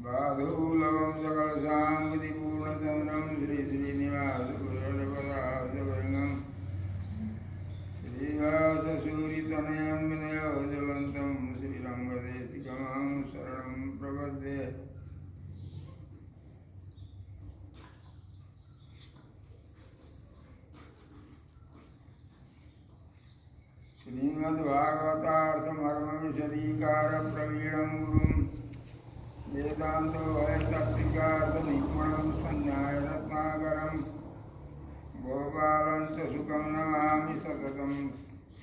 बाधूलवं सकलसाङ्गतिपूर्णचन्द्रं श्रीश्रीनिवासपुरपदाब्जभृङ्गं श्रीवाससूरितनयं विनयोज्ज्वलन्तं श्रीरङ्गदेशिकमहं शरणं प्रपद्ये। श्रीमद्भागवतार्थमर्मविशदीकारप्रवीणं गुरुं वेदान्तोभयतत्त्विकार्थनिपुणं सन्न्यायरत्नाकरं गोपालं च सुखं नमामि सततं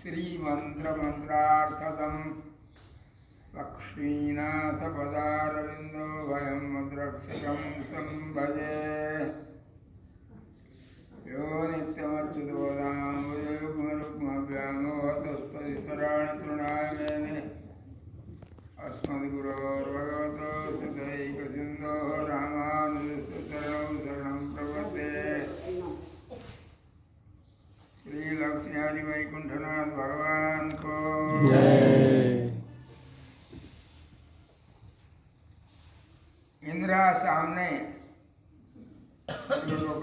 श्रीमन्त्रमन्त्रार्थदं लक्ष्मीनाथपदारविन्दो भयं मद्रक्षकं संभजे। यो नित्यमच्युतोदाम्बुजयुग्मरुग्मव्यामोहतस्तदितराणतृणाय अस्मद्गुरोर्भगवतो सदैकसिन्धोः रामानुजस्य चरणौ शरणं प्रपद्ये। श्री लक्ष्मी हरि वैकुंठनाथ भगवान को जय। इंदिरा सामने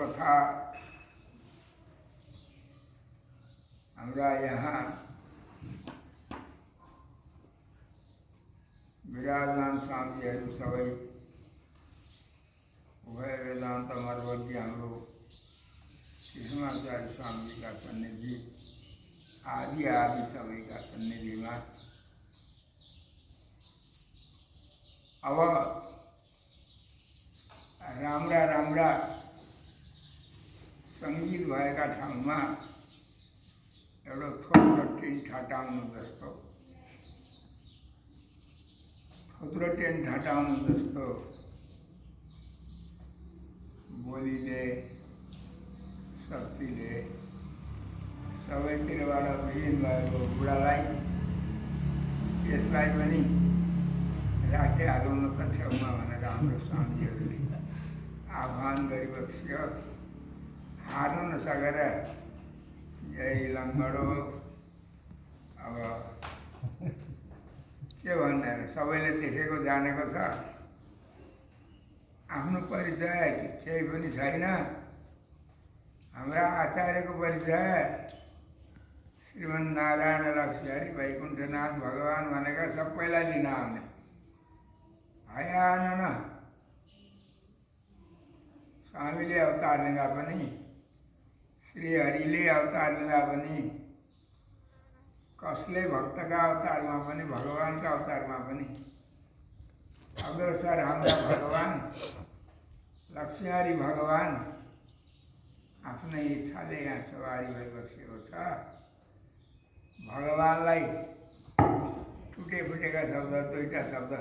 कथा हमरा यहाँ विराजमान स्वामी हरु सबै उभय वेदांत मर्वज्ञ हाम्रो कृष्णाचार्य स्वामी जी का सन्निधि आदि आदि सबै का सन्निधि में अब राम्रा राम्रा संगीत भएका ठाउँमा एउटा थोत्रो टेन ठटाउनु जस्तो बोलीले शक्तिले सबैतिरबाट विहीन भएको बुढालाई त्यसलाई पनि राखिहालौँ न त छेउमा भनेर हाम्रो स्वामीहरूले आह्वान गरिबक्स्यो। हार्नु नसकेर यही लङ्गडो अब के भन्ने सबैले देखेको जानेको छ। आफ्नो परिचय केही पनि छैन। हाम्रा आचार्यको परिचय श्रीमन्नारायण लक्ष्मी हरि वैकुण्ठनाथ भगवान भनेका सबैलाई लिन आउने भएन न। स्वामीले अवतार लिँदा पनि श्रीहरिले अवतार लिँदा पनि कसले भक्तका अवतारमा पनि भगवानका अवतारमा पनि अग्रसर हाम्रा भगवान लक्ष्मीहरि भगवान आफ्नै इच्छाले यहाँ सवारी भइबसेको छ। भगवानलाई टुटेफुटेका शब्द दुईटा शब्द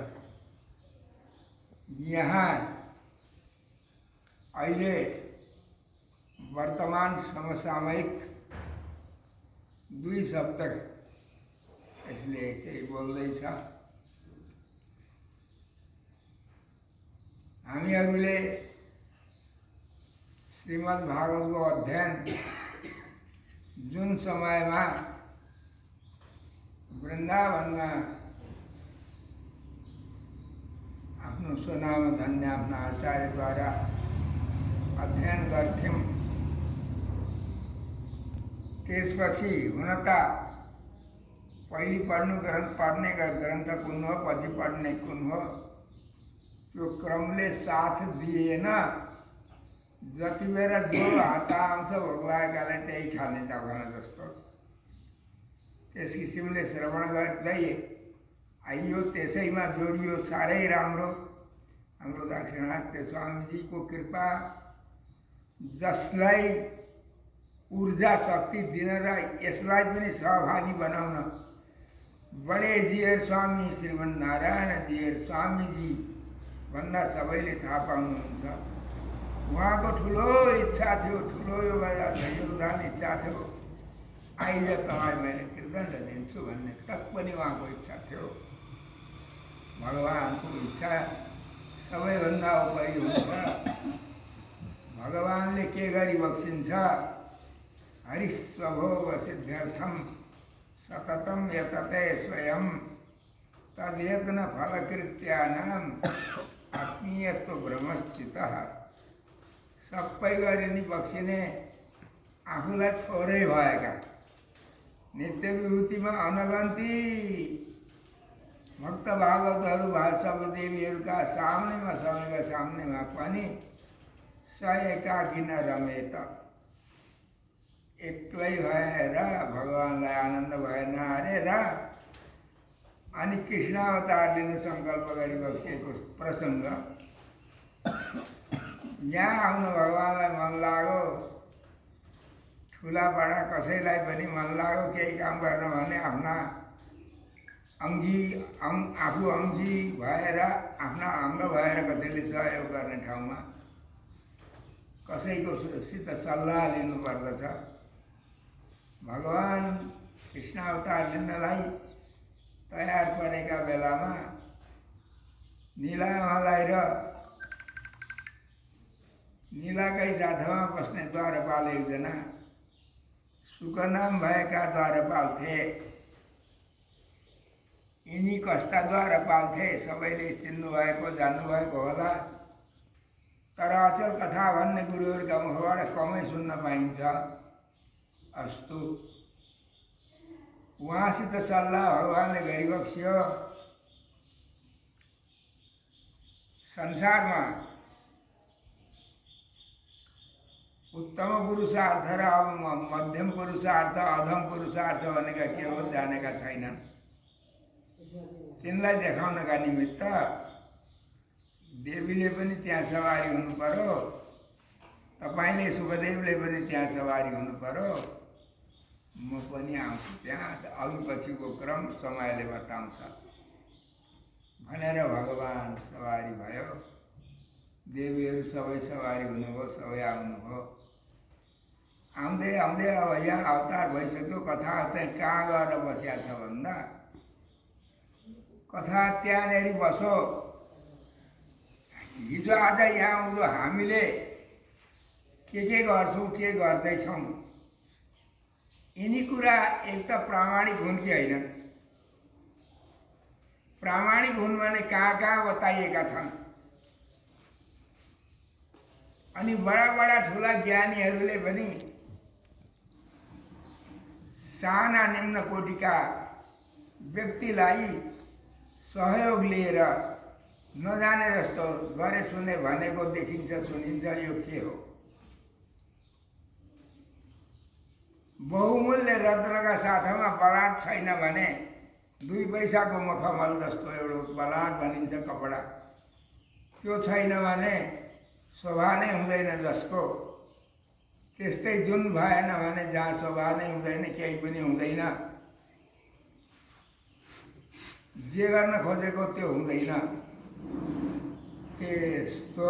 यहाँ अहिले वर्तमान समसामयिक दुई शब्द यसले केही बोल्दैछ। हामीहरूले श्रीमद् भागवतको अध्ययन जुन समयमा वृन्दावनमा आफ्नो स्वनाम धन्य आफ्ना आचार्यद्वारा अध्ययन गर्थ्यौं। त्यसपछि हुन त पहिले पढ्ने ग्रन्थ कुन हो, पछि पढ्ने कुन हो, त्यो क्रमले साथ दिएन। जति बेला जो हात आउँछ भोक लागेकालाई त्यही खाने चाहना जस्तो त्यस किसिमले श्रवण गर्दै आइयो। त्यसैमा जोडियो साह्रै राम्रो हाम्रो दाक्षिणात्य स्वामीजीको कृपा, जसलाई ऊर्जा शक्ति दिन र यसलाई पनि सहभागी बनाउन बडे जीयर स्वामी श्रीमन्नारायण जीयर स्वामीजी भन्दा सबैले थाहा पाउनुहुन्छ। उहाँको ठुलो इच्छा थियो, ठुलो योगदान इच्छा थियो। आइज तपाईँ मैले कृतज्ञ दिन्छु भन्ने तक पनि उहाँको इच्छा थियो। भगवानको इच्छा सबैभन्दा उपरि हुन्छ। भगवानले के गरी बक्सिन्छ? हरिस्वभोग सिद्ध्यर्थम सततम यतते स्वयं तद्यत्न फलकृत्यानां आत्मीयत्व भ्रमश्चित सबै गरी बक्सिने आफूलाई थोरै भएका नित्य विभूतिमा अनगन्ती भक्त भागवतहरू सब देवीहरूका सामनेमा सबैका सामनेमा पनि स एकाकी न रमेत एक्लै भएर भगवानलाई आनन्द भएन अरे र अनि कृष्णावतारले नै सङ्कल्प गरी बक्सिएको प्रसङ्ग यहाँ आउनु भगवानलाई मन लाग्यो ठुला बडा कसैलाई पनि मन लाग्यो केही काम गर्न भने आफ्ना आफू अङ्गी भएर आफ्ना अङ्ग भएर कसैले सहयोग गर्ने ठाउँमा कसैको सित सल्लाह लिनुपर्दछ। भगवान कृष्णावतार लिनलाई तयार परेका बेलामा नीलामालाई र नीलाकै साथमा बस्ने द्वारपाल एकजना सुकनाम भएका द्वारपाल थिए। यिनी कस्ता द्वारपाल थिए सबैले चिन्नुभएको जान्नुभएको होला, तर अचल कथा भन्ने गुरुहरूका मुखबाट कमै सुन्न पाइन्छ। अस्तु, उहाँसित सल्लाह भगवानले गरिबक्स्यो। संसारमा उत्तम पुरुषार्थ र मध्यम पुरुषार्थ अधम पुरुषार्थ भनेका के हो जानेका छैनन्। तिनलाई देखाउनका निमित्त देवीले पनि त्यहाँ सवारी हुनु पर्यो, तपाईँले सुखदेवले पनि त्यहाँ सवारी हुनु पर्यो, म पनि आउँछु त्यहाँ, अघि पछिको क्रम समयले बताउँछ भनेर भगवान सवारी भयो। देवीहरू सबै सवारी हुनुभयो, सबै आउनुभयो। आउँदै आउँदै अब यहाँ अवतार भइसक्यो। कथा चाहिँ कहाँ गएर बसिया छ भन्दा कथा त्यहाँनिर बसो। हिजो आज यहाँ आउँदो हामीले के गर्छौँ के गर्दैछौँ यिनी कुरा एक त प्रामाणिक हुन् कि होइन। प्रामाणिक हुन् भने कहाँ कहाँ बताइएका छन्। अनि बडा बडा ठुला ज्ञानीहरूले पनि साना निम्न कोटिका व्यक्तिलाई सहयोग लिएर नजाने जस्तो गरे सुने भनेको देखिन्छ सुनिन्छ। यो के हो? बहुमूल्य रत्नका साथमा बलाट छैन भने 2 पैसाको मखमल जस्तो एउटा बलाट भनिन्छ कपडा, त्यो छैन भने शोभा नै हुँदैन जसको। त्यस्तै जुन भएन भने जहाँ शोभा नै हुँदैन केही पनि हुँदैन। जे गर्न खोजेको त्यो हुँदैन। त्यस्तो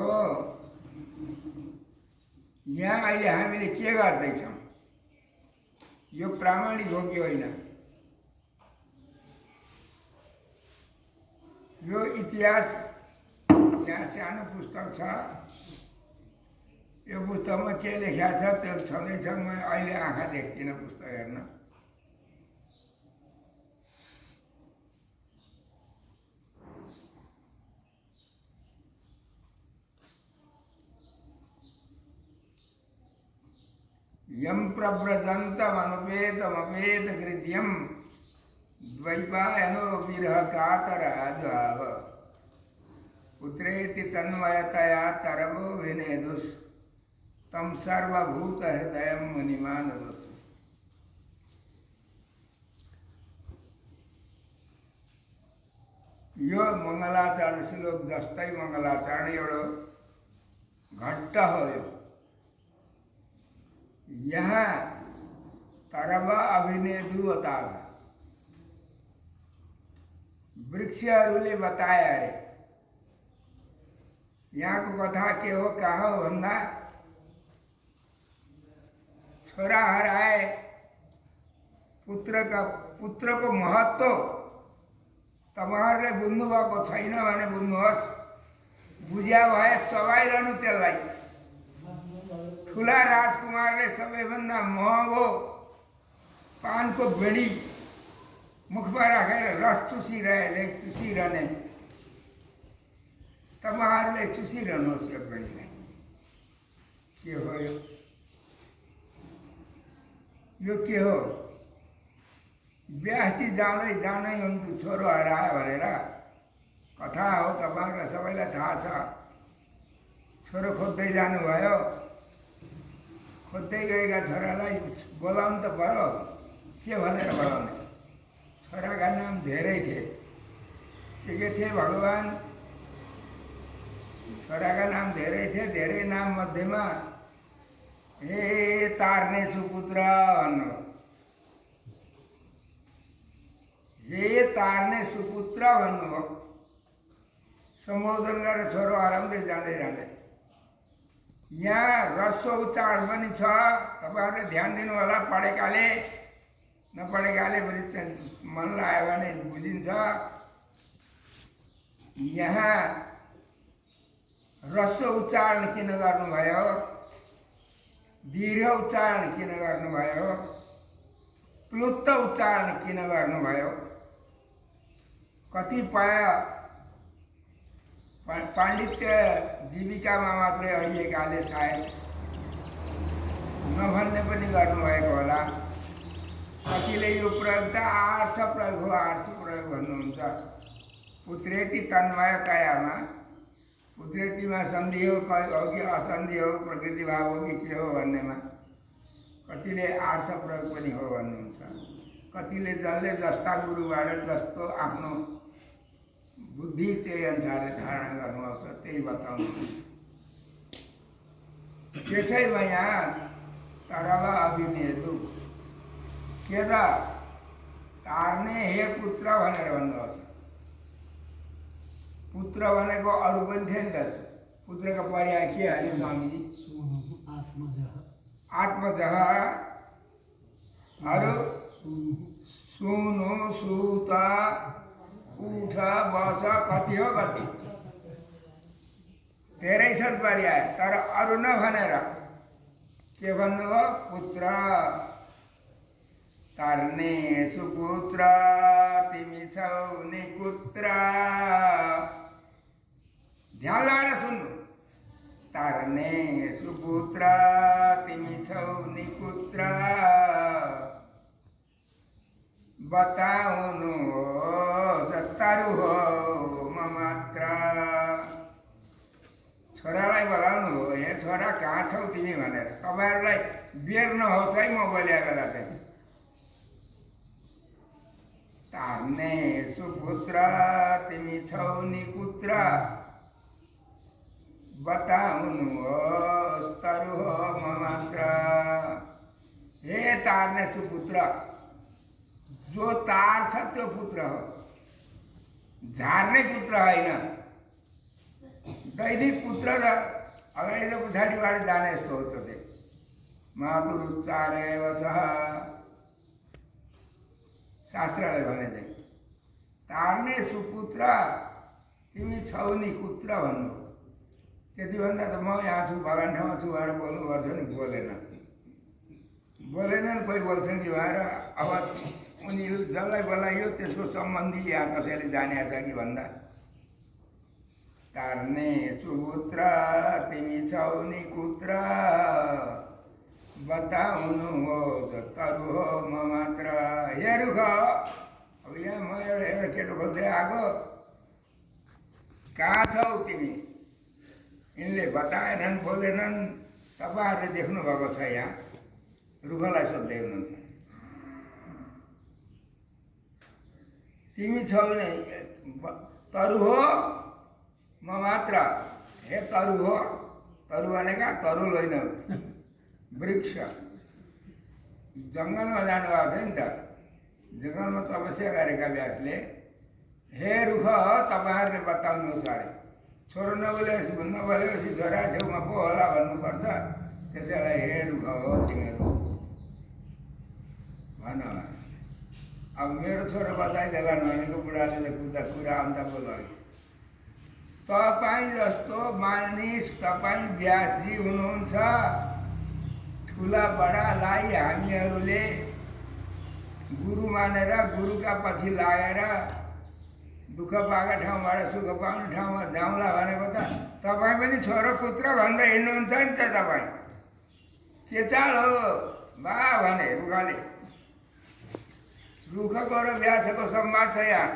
यहाँ अहिले हामीले के गर्दैछौँ यो प्रामाणिक हो कि होइन? यो इतिहास यहाँ सानो पुस्तक छ। यो पुस्तकमा के लेखा छ त्यो छँदैछ। म अहिले आँखा देख्दिनँ पुस्तक हेर्न। यम प्रव्रजन्तमनुपेतमपेत कृत्यम द्वैपायनो विरह कातराद्भाव पुत्रेति तन्मयतया तरवो विनेदुस् तम सर्वभूत हृदय मुनिमानदुस्। यो मङ्गलाचरण श्लोक जस्तै मङ्गलाचरण एउटा घट्ट हो। यो यहाँ तरव अभिनेदुवता छ। वृक्षहरूले बताए अरे यहाँको कथा के हो कहाँ हो भन्दा छोरा हराए पुत्रको महत्त्व तपाईहरुले बुझ्नु भएको छैन भने बुझ्नुहोस्। बुझ्या भए चबाइरहनु त्यसलाई। ठुला राजकुमारले सबैभन्दा महँगो पानको बेडी मुखमा राखेर रस चुसिरहने तपाईँहरूले चुसिरहनुहोस् यो पनि के हो यो के हो? व्यासजी जाँदै जाँदै उनको छोरो हरायो भनेर कथा हो, तपाईँहरूलाई सबैलाई थाहा छ। छोरो खोज्दै जानुभयो, खोज्दै गएका छोरालाई बोलाउनु त पर्यो, के भनेर बोलाउने? छोराका नाम धेरै थिए, के थिए भगवान्? छोराका नाम धेरै थिए। धेरै नाम मध्येमा हे तार्ने सुपुत्र भन्नु, हे तार्ने सुपुत्र भन्नुभयो। सम्बोधन गरेर छोरो हराउँदै जाँदै जाँदै। यहाँ ह्रस्व उच्चारण पनि छ, तपाईँहरूले ध्यान दिनु होला। पढेकाले नपढेकाले पनि मन लाग्यो भने बुझिन्छ। यहाँ ह्रस्व उच्चारण किन गर्नुभयो, दीर्घ उच्चारण किन गर्नुभयो, प्लुप्त उच्चारण किन गर्नुभयो? कतिपय पाण्डित्य जीविकामा मात्रै अडिएकाले सायद नभन्ने पनि गर्नुभएको होला। कतिले यो प्रयोग त आर्ष प्रयोग हो, आर्ष प्रयोग भन्नुहुन्छ। पुत्रेति तन्मय कयामा, पुत्रेतिमा सन्धि हो कि असन्धि हो, प्रकृति भाव हो कि के हो भन्नेमा कतिले आर्ष प्रयोग पनि हो भन्नुहुन्छ। कतिले जसले जस्ता गुरुबाट जस्तो आफ्नो बुद्धि त्यही अनुसारले धारणा गर्नुभएको छ त्यही बताउनु। त्यसैमा यहाँ तरल अभिनेदु के त तार्ने हे पुत्र भनेर भन्नुहुन्छ। पुत्र भनेको अरू पनि थियो नि त। पुत्रको पर्याय के अरे स्वामीजी? आत्मजः, अरू सुनु, सुत, उठ, बस, कति हो कति धेरै छन् पर्याय। तर अरू नभनेर के भन्नुभयो? पुत्र। तार्ने सुपुत्र तिमी छौ निपुत्र। ध्यान लगाएर सुन्नु। तार्ने सुपुत्र तिमी छौ निपुत्र। बताउनु सत्तारु हो म मात्र। छोरालाई बोलाउनु हो, हे छोरा कहाँ छौ तिमी भनेर। तपाईँहरूलाई बेर नहोस् है म बोल्या बेला चाहिँ। तार्ने सुपुत्र तिमी छौ निपुत्र। बताउनुहोस् तरु हो म मात्र। हे तार्ने सुपुत्र, जो तार्छ त्यो पुत्र हो, झार्ने पुत्र होइन। दैनिक पुत्र र अगाडि र पछाडिबाट जाने यस्तो हो। त मातुरुच्चारे वसः शास्त्रले भने चाहिँ तार्ने सुपुत्र तिमी छौ नि पुत्र भन्नु। त्यति भन्दा त म यहाँ छु, बगान ठाउँमा छु भनेर बोल्नुपर्छ नि। बोलेनन्। कोही बोल्छन् कि भनेर अब उनी जसलाई बोलाइयो त्यसको सम्बन्धी या कसैले जानेको छ कि भन्दा तार्ने सुपुत्र तिमी छौ नि पुत्र। बताउनु हो तरु हो म मात्र। हे रुख, अब यहाँ म एउटा केटो खोज्दै आएको, कहाँ छौ तिमी? यिनले बताएनन्, बोलेनन्। तपाईँहरूले देख्नुभएको छ। यहाँ रुखलाई सोध्दै हुनुहुन्छ, तिमी छौ नि तरु हो म मात्र। हे तरु हो, तरु भनेका तरुल होइन, वृक्ष। जङ्गलमा जानुभएको थियो नि त, जङ्गलमा तपस्या गरेका व्यासले। हे रुख तपाईँहरूले बताउनुहोस् अरे। छोरो नबोलेपछि छोरा छेउमा को होला भन्नुपर्छ। त्यसैलाई हे रुख हो तिमीहरू भन। अब मेरो छोरो बताइदेलान् भनेको बुढाले कुरा अन्त बोल्यो। तपाईँ जस्तो मानिस, तपाईँ व्यासजी हुनुहुन्छ। ठुला बडालाई हामीहरूले गुरु मानेर गुरुका पछि लागेर दुःख पाएको ठाउँबाट सुख पाउने ठाउँमा जाउँला भनेको त तपाईँ पनि छोरो पुत्र भन्दै हिँड्नुहुन्छ नि त। तपाईँ के चाल हो बा भने रुखले, रुखको र व्यासको संवाद छ यहाँ।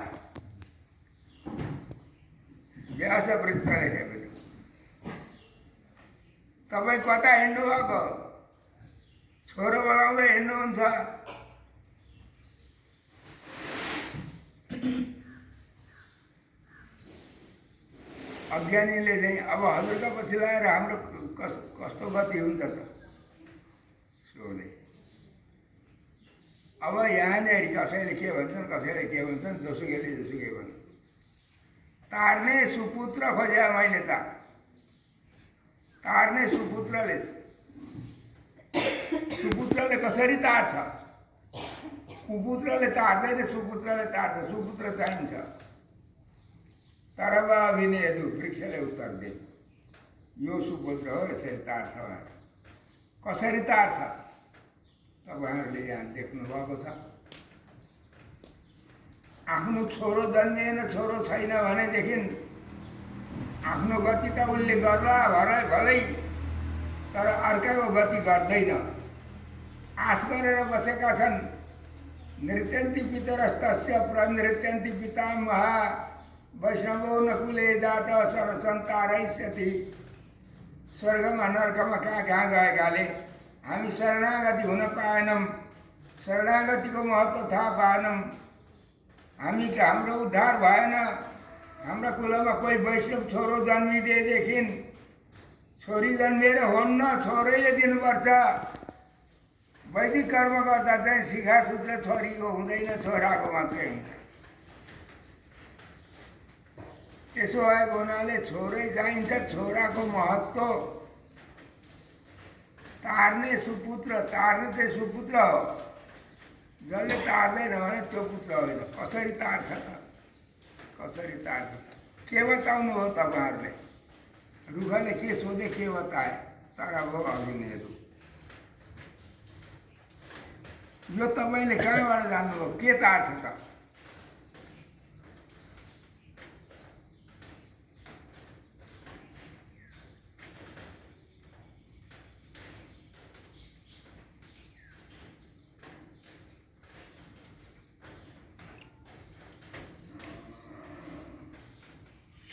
व्यास वृत्त लेखेको तपाईँ कता हिँड्नु भएको? छोरो बोलाउँदै हिँड्नुहुन्छ। अज्ञानीले चाहिँ अब हजुरका पछि लगाएर हाम्रो कस्तो गति हुन्छ त सोधे। अब यहाँनिर कसैले के भन्छन्, कसैले के भन्छन्, जोसुकैले जोसुकै भन्छ। तार्ने सुपुत्र खोज्या मैले त, तार्ने सुपुत्रले। सुपुत्रले कसरी तार्छ? कुपुत्रले तार्दैन, सुपुत्रले तार्छ। सुपुत्र चाहिन्छ। तर बा अभिनयदु वृक्षले उत्तर दे, यो सुपुत्र हो, यसरी तार्छ। कसरी तार्छ तपाईँहरूले यहाँ देख्नुभएको छ। आफ्नो छोरो जन्मिएन, छोरो छैन भनेदेखि आफ्नो गति त उसले गर्ला भलै, तर अर्काको गति गर्दैन। आश गरेर बसेका छन्। नृत्यन्ति पितरस्तस्य प्रनृत्यन्ति पितामहा वैष्णवो नकुले जात सरसन्तारयिष्यति। स्वर्गमा नर्कमा कहाँ कहाँ गएकाले हामी शरणागति हुन पाएनौँ, शरणागतिको महत्त्व थाहा पाएनौँ। हाम्रो उद्धार भएन। हाम्रा कुलमा कोही वैष्णव छोरो जन्मिदिएदेखि, छोरी जन्मिएर हुन्न, छोरैले दिनुपर्छ। वैदिक कर्म गर्दा चाहिँ शिखासूत्र छोरीको हुँदैन, छोराको मात्रै हुन्छ। त्यसो भएको हुनाले छोरै चाहिन्छ। छोराको महत्त्व तार्ने सुपुत्र, तार्ने चाहिँ सुपुत्र हो। जसले तार्दैन भने त्यो पुत्र होइन। कसरी तार्छ त? कसरी तार्छ? के बताउनु हो तपाईँहरूले? रुखले के सोधे, के बताए? तर अब अभिनयहरू यो तपाईँले कहाँबाट जान्नुभयो? के तार्छ त?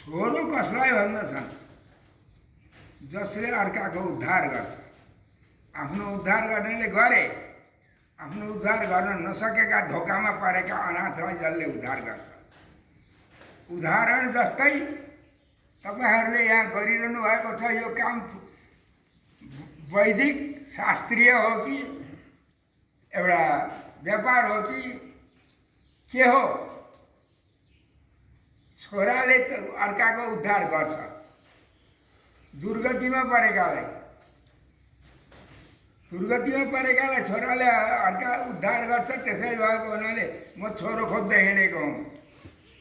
छोरो कसलाई भन्दछन्? जसले अर्काको उद्धार गर्छ। आफ्नो उद्धार गर्नेले गरे, आफ्नो उद्धार गर्न नसकेका, धोकामा परेका अनाथलाई जसले उद्धार गर्छ। उदाहरण जस्तै तपाईँहरूले यहाँ गरिरहनु भएको छ। यो काम वैदिक शास्त्रीय हो कि एउटा व्यापार हो कि के हो? छोराले त अर्काको उद्धार गर्छ। दुर्गतिमा परेकालाई छोराले अर्का उद्धार गर्छ। त्यसै भएको हुनाले म छोरो खोज्दै हिँडेको हुँ।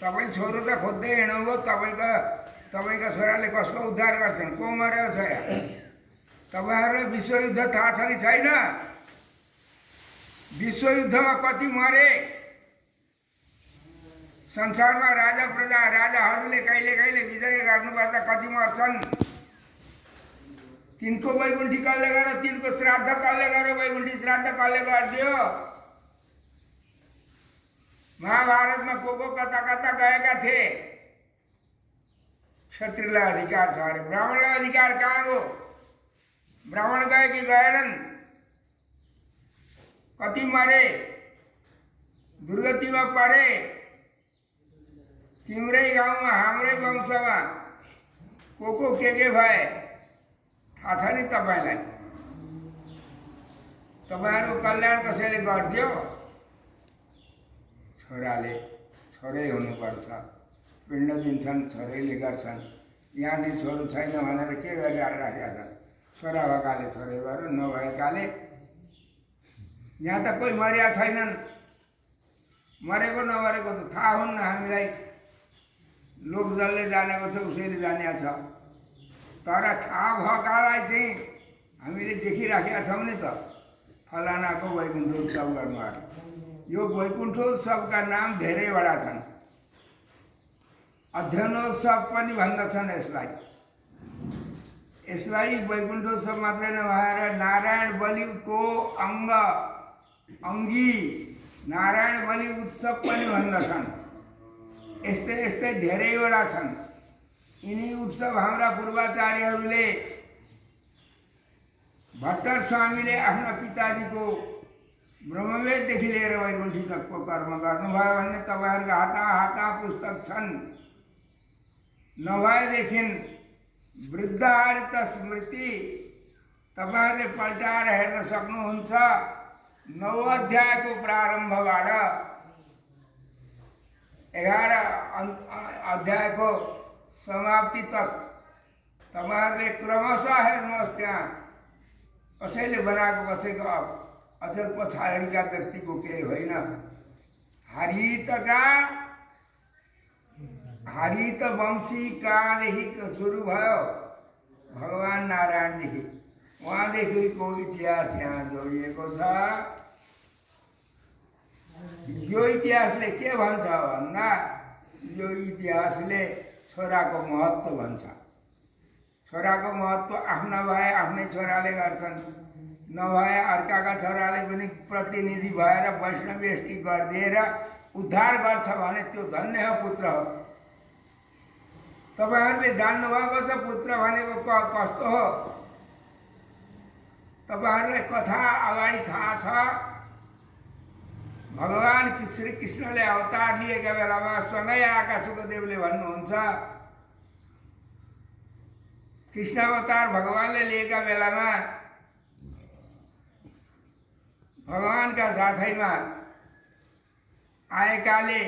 तपाईँ छोरो त खोज्दै हिँड्नुभयो। तपाईँका छोराले कसको उद्धार गर्छन्? को मरेको छ यहाँ? तपाईँहरूलाई विश्वयुद्ध थाहा छ कि छैन? विश्वयुद्धमा कति मरे? संसारमा राजा प्रजा राजाहरूले कहिले कहिले विजय गर्नुपर्दा कति मर्छन्? तिनको वैकुण्ठी कसले गर्यो? तिनको श्राद्ध कसले गर्यो? वैकुण्ठी श्राद्ध कसले गरिदियो? महाभारतमा को कता कता गएका थिए? क्षत्रियलाई अधिकार छ अरे, ब्राह्मणलाई अधिकार कहाँ हो? ब्राह्मण गए कि गएनन्? कति मरे? दुर्गतिमा परे। तिम्रै गाउँमा, हाम्रै वंशमा को के भए थाहा छ नि तपाईँलाई? तपाईँहरूको कल्याण कसैले गरिदियो? छोरै हुनुपर्छ। पिण्ड दिन्छन्, छोरैले गर्छन्। यहाँ चाहिँ छोरो छैन भनेर के गरिराखेका छन्? छोरा भएकाले छोरै गर्यो, नभएकाले यहाँ त कोही मरिया छैनन्। मरेको नमरेको त थाहा हुन्न हामीलाई। लोक जसले जानेको छ उसैले जानेको छ। तर थाहा भएकालाई चाहिँ हामीले देखिराखेका छौँ नि त। फलानाको वैकुण्ठोत्सव गर्नु अरे। यो वैकुण्ठोत्सवका नाम धेरैवटा छन्। अध्ययनोत्सव पनि भन्दछन् यसलाई। यसलाई वैकुण्ठोत्सव मात्रै नभएर नारायण बलिको अङ्गी नारायण बलि उत्सव पनि भन्दछन्। यस्तै यस्तै धेरैवटा छन्। यिनी उत्सव हाम्रा पूर्वाचार्यहरूले भट्टर स्वामीले आफ्ना पिताजीको ब्रह्मवेददेखि लिएर वैकुण्ठी तकको कर्म गर्नुभयो भन्ने तपाईँहरूको हाता हाता पुस्तक छन्। नभएदेखि वृद्धाहरित स्मृति तपाईँहरूले पल्टाएर हेर्न सक्नुहुन्छ। 9 अध्यायको प्रारम्भबाट 11 अध्यायको समाप्ति तक तपाईँहरूले क्रमशः हेर्नुहोस्। त्यहाँ कसैले बनाएको कसैको अचेल पछाडिका व्यक्तिको केही होइन। हरित वंशी कहाँदेखि सुरु भयो? भगवान नारायणदेखि। उहाँदेखिको इतिहास यहाँ जोडिएको छ। यो इतिहासले के भन्छ भन्दा यो इतिहासले छोराको महत्त्व भन्छ। छोराको महत्त्व आफ्ना भए आफ्नै छोराले गर्छन्, नभए अर्काका छोराले पनि प्रतिनिधि भएर वैष्णवेष्टि गरिदिएर उद्धार गर्छ भने त्यो धन्य हो, पुत्र हो। तपाईँहरूले जान्नुभएको छ पुत्र भनेको कस्तो हो? तपाईँहरूलाई कथा अगाडि थाहा छ। भगवान श्री कृष्णले अवतार लिएका बेलामा सँगै आएका सुखदेवले भन्नुहुन्छ, कृष्ण अवतार भगवानले लिएका बेलामा भगवानका साथैमा आएकाले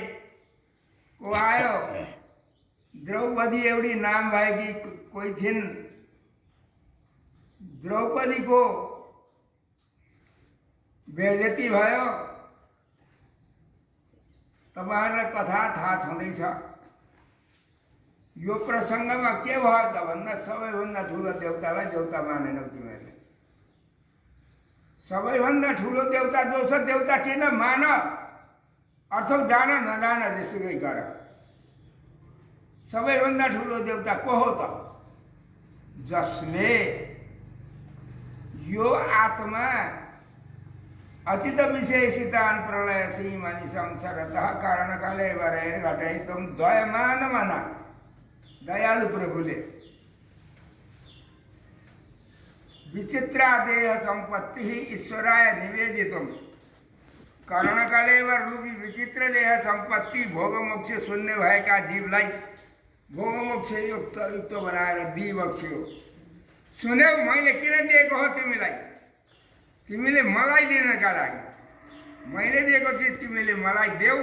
को आयो? द्रौपदी एउटी नाम भएकी कोही थिइन्। द्रौपदीको बेइज्जती भयो। तपाईँहरूलाई कथा थाहा छँदैछ। यो प्रसङ्गमा के भयो त भन्दा सबैभन्दा ठुलो देवतालाई देवता मानेनौ तिमीहरूले। सबैभन्दा ठुलो देवता जो छ देवता चिन मान, अर्थात जान नजान जेसुकै गर। सबैभन्दा ठुलो देवता को हो त? जसले यो आत्मा अचित विशेषितान प्रलय सीमानि संसारतः कारणकाले वरेण घटयितुं दयमान मना। दयालु प्रभुले विचित्रा देह संपत्ति ईश्वराय निवेदितुं कारणकाले रूपी विचित्र देह संपत्ति भोगमोक्ष शून्य भएका जीवलाई भोगमोक्ष युक्त बनाएर दिइबक्स्यो। सुन्यौ, मैले किन दिएको हो तिमीलाई? तिमीले मलाई दिनका लागि। मैले दिएको चिज तिमीले मलाई देऊ।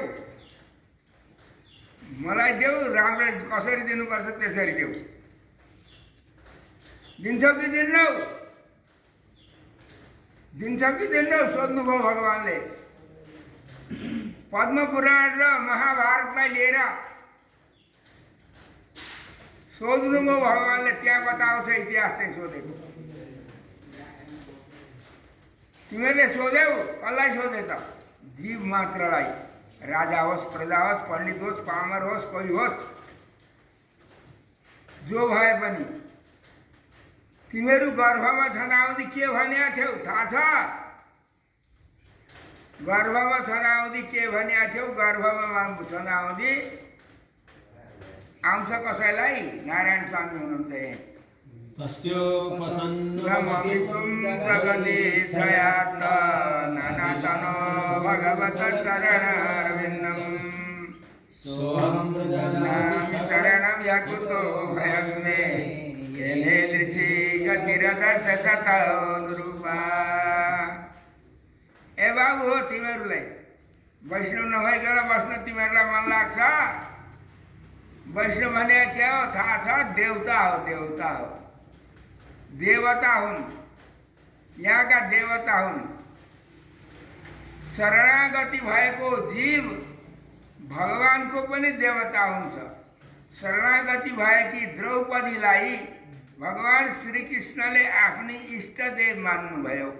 मलाई देऊ, राम्रो कसरी दिनुपर्छ त्यसरी देऊ। दिन्छौ कि दिन्नौ? दिन्छौ कि दिन्नौ? सोध्नुभयो भगवानले। पद्म पुराण र महाभारतलाई लिएर सोध्नुभयो भगवानले। त्यहाँ बताउँछ इतिहास चाहिँ सोधेको। तिमीहरूले सोध्यौ, कसलाई सोधे त? जीव मात्रलाई। राजा होस्, प्रजा होस्, पण्डित होस्, पामर होस्, कोही होस्, जो भए पनि तिमीहरू गर्भमा छँदाउँदी के भनेका थियौ थाहा छ? गर्भमा छँदाउँदी के भनेका थियौ? गर्भमा छँदाउँदी आउँछ कसैलाई? नारायण स्वामी हुनुहुन्छ। प्रगतिशयार्थ नानातन भगवत चरणरविन्दं शरणं यकुतो भयं मे येने दृशि गतिरदर्शतरूपा। ए बाबु हो, तिमीहरूलाई वैष्णव नभइकन बस्न तिमीहरूलाई मन लाग्छ? वैष्णव भने के हो थाहा छ? देवता हो। देवता हो, देवता हुन्। यहाँका देवता हुन्। शरणागति भएको जीव भगवानको पनि देवता हुन्छ। शरणागति भएकी द्रौपदीलाई भगवान श्रीकृष्णले आफ्नी इष्टदेव मान्नुभयो।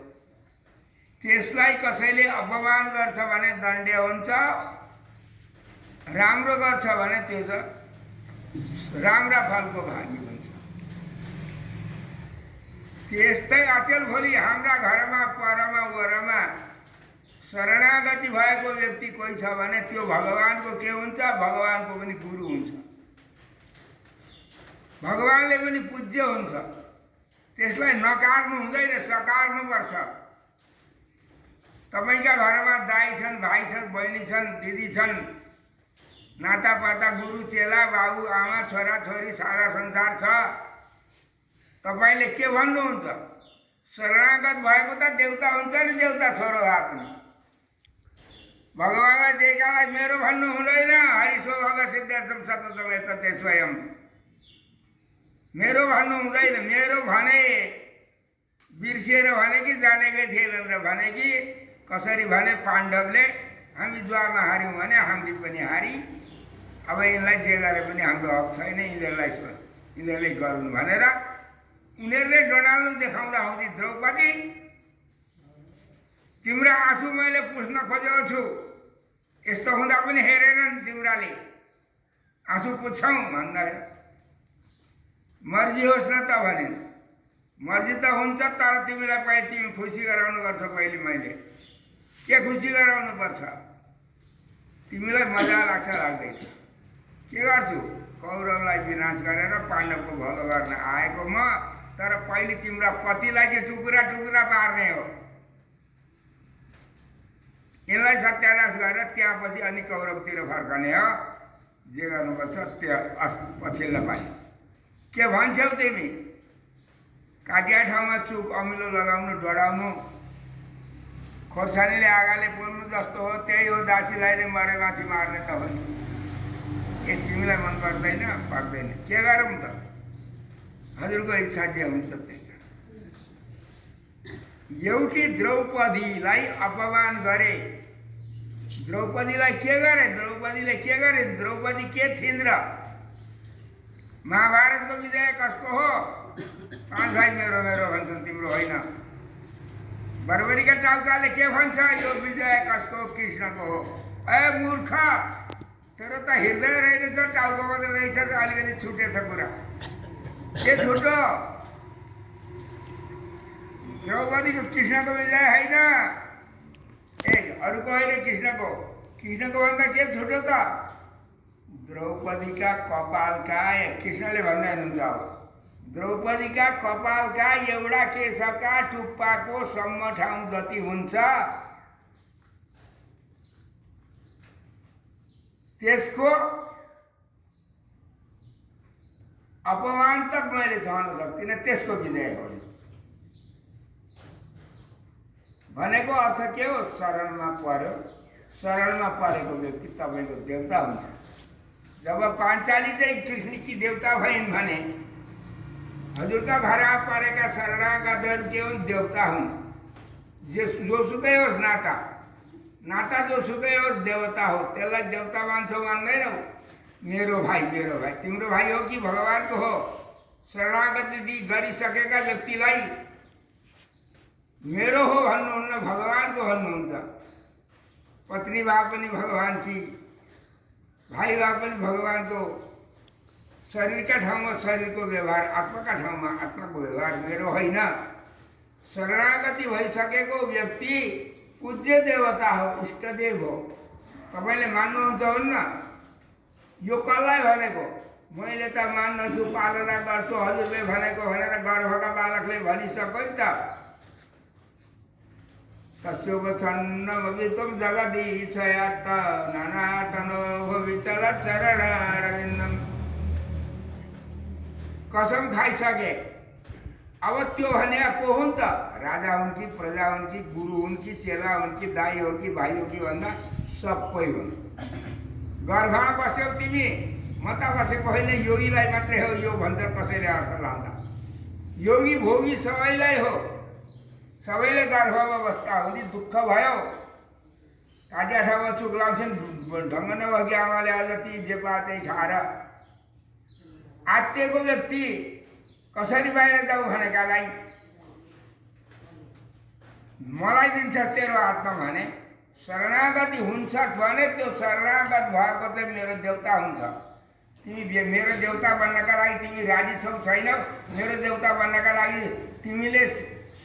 त्यसलाई कसैले अपमान गर्छ भने दण्ड्य हुन्छ, राम्रो गर्छ भने त्यो राम्रा फलको भागी हुन्छ। त्यस्तै अचेल भोलि हाम्रा घरमा परमा वरमा शरणागति भएको व्यक्ति कोही छ भने त्यो भगवानको के हुन्छ, भगवानको पनि गुरु हुन्छ, भगवानले पनि पूज्य हुन्छ। त्यसलाई नकार्नु हुँदैन, सकार्नुपर्छ। तपाईका घरमा दाइ छन्, भाइ छन्, बहिनी छन्, दिदी छन्, नातापाता, गुरु, चेला, बाबु, आमा, छोरा छोरी, सारा संसार छ। तपाईले के भन्नुहुन्छ? शरणागत भएको त देवता हुन्छ नि, देवता छोरो भए पनि। भगवानलाई देखालाई मेरो भन्नु हुँदैन। हरिसो भग सिद्धार्थम सततम एतते स्वयं। मेरो भन्नु हुँदैन। मेरो भने बिर्सिएर भने कि जानेकै थिएनन् र भने कि कसरी भने पाण्डवले हामी जुवामा हार्यौँ भने हामी पनि हारी, अब यिनलाई जे गरे पनि हाम्रो हक छैन, यिनीहरूलाई गर्नु भनेर उनीहरूले डोनाल्नु देखाउँदा हुँदी द्रौपदी तिम्रो आँसु मैले पुस्न खोजेको छु, यस्तो हुँदा पनि हेरेनन् तिम्राले, आँसु पुच्छौँ भन्दा मर्जी होस् न त भने। मर्जी त हुन्छ, तर तिमीलाई पहिले तिमी खुसी गराउनु पर्छ। पहिले मैले के खुसी गराउनु पर्छ? तिमीलाई मजा लाग्छ लाग्दैन? के गर्छु? कौरवलाई विनाश गरेर पाण्डवको भलो गर्न आएको म, तर पहिले तिम्रा पतिलाई चाहिँ टुक्रा टुक्रा पार्ने हो। यिनलाई सत्यानाश गरेर त्यहाँपछि अनि कौरवतिर फर्कने हो। जे गर्नुपर्छ त्यो पछिल्लो पालि। के भन्छौ तिमी? काटिया ठाउँमा चुप अमिलो लगाउनु, डढाउनु, खोर्सानीले आगाले बोल्नु जस्तो हो। त्यही हो दासीलाई मरे माथि मार्ने त हो नि। के तिमीलाई मन पर्दैन? पर्दैन। के गरौँ त? हजुरको इच्छा जे हुन्छ त्यही। एउटी द्रौपदीलाई अपमान गरे। द्रौपदीलाई के गरे? द्रौपदीले के गरे? द्रौपदी के थिइन् र? महाभारतको विजय कसको हो? पाँच भाइ मेरो मेरो भन्छन्, तिम्रो होइन। बर्बरीका टाउकाले के भन्छ? यो विजय कसको? कृष्णको हो। ए मूर्ख, तेरो त हृदय रहेछ, टाउको मात्रै रहेछ, अलिकति छुटेछ कुरा। के छुटो? द्रौपदीको कृष्णको विजय होइन, अरूको होइन, कृष्णको। कृष्णको भन्दा के छुट्यो त? द्रौपदीका कपालका, कृष्णले भन्दै हुनुहुन्छ, अब द्रौपदीका कपालका एउटा केशका टुप्पाको सम्म ठाउँ जति हुन्छ त्यसको अपमान तक मैले सहन सक्दिनँ, त्यसको विजय हो भनेको अर्थ के हो? शरणमा पर्यो। शरणमा परेको व्यक्ति तपाईँको देवता हुन्छ। जब पाञ्चाली चाहिँ कृष्णकी देवता भइन् भने हजुरका घरमा परेका शरणागतहरू के हुन्? देवता हुन्। जोसुकै होस् नाता, नाता जोसुकै होस् देवता हो। त्यसलाई देवता मान्छौ मान्दैनौ? मेरो भाइ, मेरो भाइ। तिम्रो भाइ हो कि भगवानको हो? शरणागति गरिसकेका व्यक्तिलाई मेरो हो भन्नुहुन्न, भगवानको भन्नुहुन्छ। पत्नी भए पनि भगवान की, भाइ भए पनि भगवानको। शरीरका ठाउँमा शरीरको व्यवहार, आत्माका ठाउँमा आत्माको व्यवहार मेरो होइन। शरणागति भइसकेको व्यक्ति पूज्य देवता हो, इष्टदेव हो। तपाईँले मान्नुहुन्छ हुन्न? यो कसलाई भनेको? मैले त मान्छु, पालना गर्छु, हजुरले भनेको भनेर गर्भका बालकले भनिसक्यो नि त। तस्योपसन्नमवितुं जगदीशयात् नानातनो विचलत् चरणारविन्दम्। कसम खाइसके। अब त्यो भने को हुन् त? राजा हुन् कि, प्रजा हुन् कि, गुरु हुन् कि, चेला हुन् कि, दाई हो कि, भाइ हो कि भन्दा सबै हुन्। गर्भमा बस्यौ तिमी, म त बसेको होइन, योगीलाई मात्रै हो यो भन्छ कसैले अर्थ लाउँदा। योगी भोगी सबैलाई हो, सबैले गर्भमा बस्दा हुँदी दुःख भयो। काटिया ठाउँमा चुक लाग्छन्, ढङ्ग नभएकी आमाले आज ती जे पाते खाएर आत्तिएको व्यक्ति कसरी बाहिर जाऊ भनेकालाई मलाई दिन्छस् तेरो आत्मा भने शरणागति हुन्छ भने त्यो शरणागत भएको चाहिँ मेरो देवता हुन्छ। तिमी मेरो देवता बन्नका लागि तिमी राजी छौ छैनौ? मेरो देवता बन्नका लागि तिमीले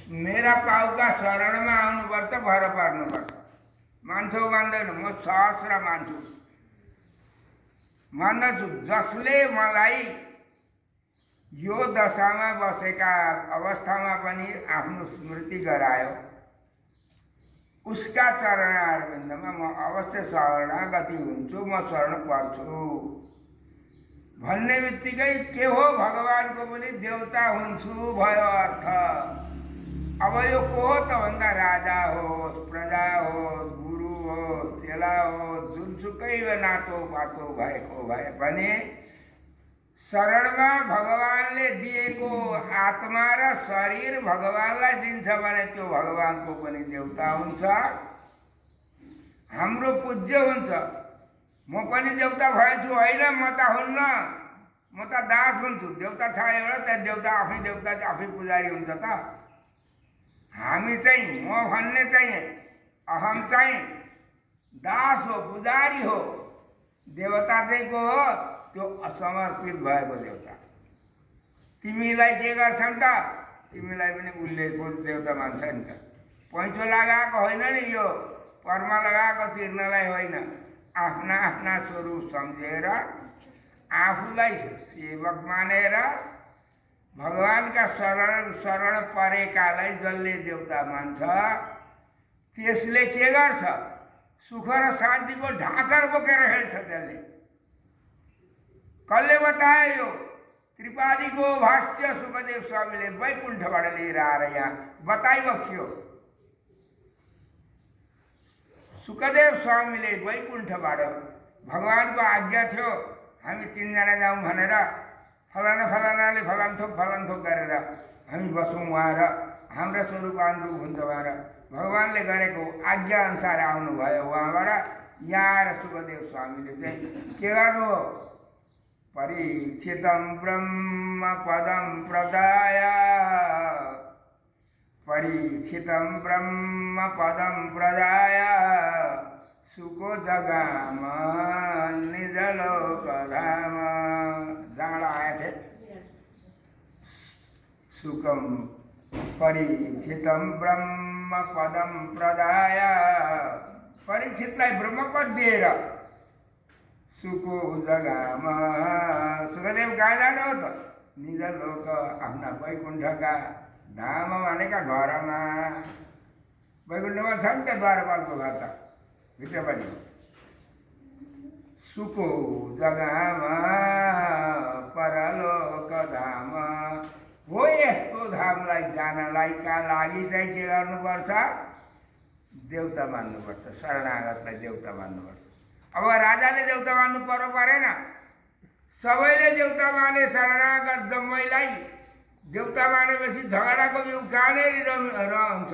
मेरा पाउका शरणमा आउनुपर्छ, भर पर्नुपर्छ। मान्छौ मान्दैन? म सहस्र मान्छु, मान्दछु। जसले मलाई यो दशामा बसेका अवस्थामा पनि आफ्नो स्मृति गरायो, उसका चरण अरविन्दमा म अवश्य शरणागति हुन्छु, म शरण पर्छु भन्ने बित्तिकै के हो, भगवानको पनि देवता हुन्छु भयो अर्थ। अब यो को हो त भन्दा राजा होस्, प्रजा होस्, गुरु होस्, चेला होस्, जुनसुकै नातो पातो भएको भए पनि शरणमा भगवानले दिएको आत्मा र शरीर भगवानलाई दिन्छ भने त्यो भगवानको पनि देवता हुन्छ, हाम्रो पूज्य हुन्छ। म पनि देवता भएछु होइन, म त हुन्न, म त दास हुन्छु। देवता छ एउटा, त्यहाँ देवता आफै देवता आफै पुजारी हुन्छ त। हामी चाहिँ म भन्ने चाहिँ अहम चाहिँ दास हो, पुजारी हो। देवता चाहिँ को हो? त्यो असमर्पित भएको देवता। तिमीलाई के गर्छन् त? तिमीलाई पनि उसले देवता मान्छ नि त। पैँचो लगाएको होइन नि, यो परमा लगाएको तिर्नलाई होइन। आफ्ना आफ्ना स्वरूप सम्झेर, आफूलाई सेवक मानेर भगवानका शरण परेकालाई जसले देवता मान्छ, त्यसले के गर्छ? सुख र शान्तिको ढाकर बोकेर हिँड्छ त्यसले। कसले बताए यो? त्रिपादीको भाष्य सुखदेव स्वामीले वैकुण्ठबाट लिएर आएर यहाँ बताइबक्स्यो। सुखदेव स्वामीले वैकुण्ठबाट भगवानको आज्ञा थियो, हामी 3 जना जाउँ भनेर, फलाना फलानाले फलानथोक गरेर हामी बसौँ वहाँ र हाम्रो स्वरूप अनुरूप हुन्छ भनेर भगवानले गरेको आज्ञा अनुसार आउनुभयो। वहाँबाट यहाँ आएर सुखदेव स्वामीले चाहिँ के गर्नु हो? परीक्षितं ब्रह्म पदं प्रदाय, परीक्षितं ब्रह्म पदं प्रदाय सुको जगाम निज लोक धाम। जहाँ आए थे सुखम परीक्षितं ब्रह्म पदं प्रदाय, परीक्षितलाई ब्रह्मपद दिएर सुको जगामा। सुखदेव कहाँ जानु हो त? निज लोक, आफ्ना वैकुण्ठका धाम भनेका घरमा। वैकुण्ठमा छ नि त द्वारपालको घर त भित्रपट्टि। सुको जगामा परलोक धाम हो। यस्तो धामलाई जानलाई का लागि चाहिँ के गर्नुपर्छ? देवता मान्नुपर्छ, शरणागतलाई देवता मान्नुपर्छ। अब राजाले देवता मान्नु पर्यो परेन? सबैले देवता माने शरणागत जम्मैलाई। देवता मानेपछि झगडाको बिउ कहाँनिर रहन्छ?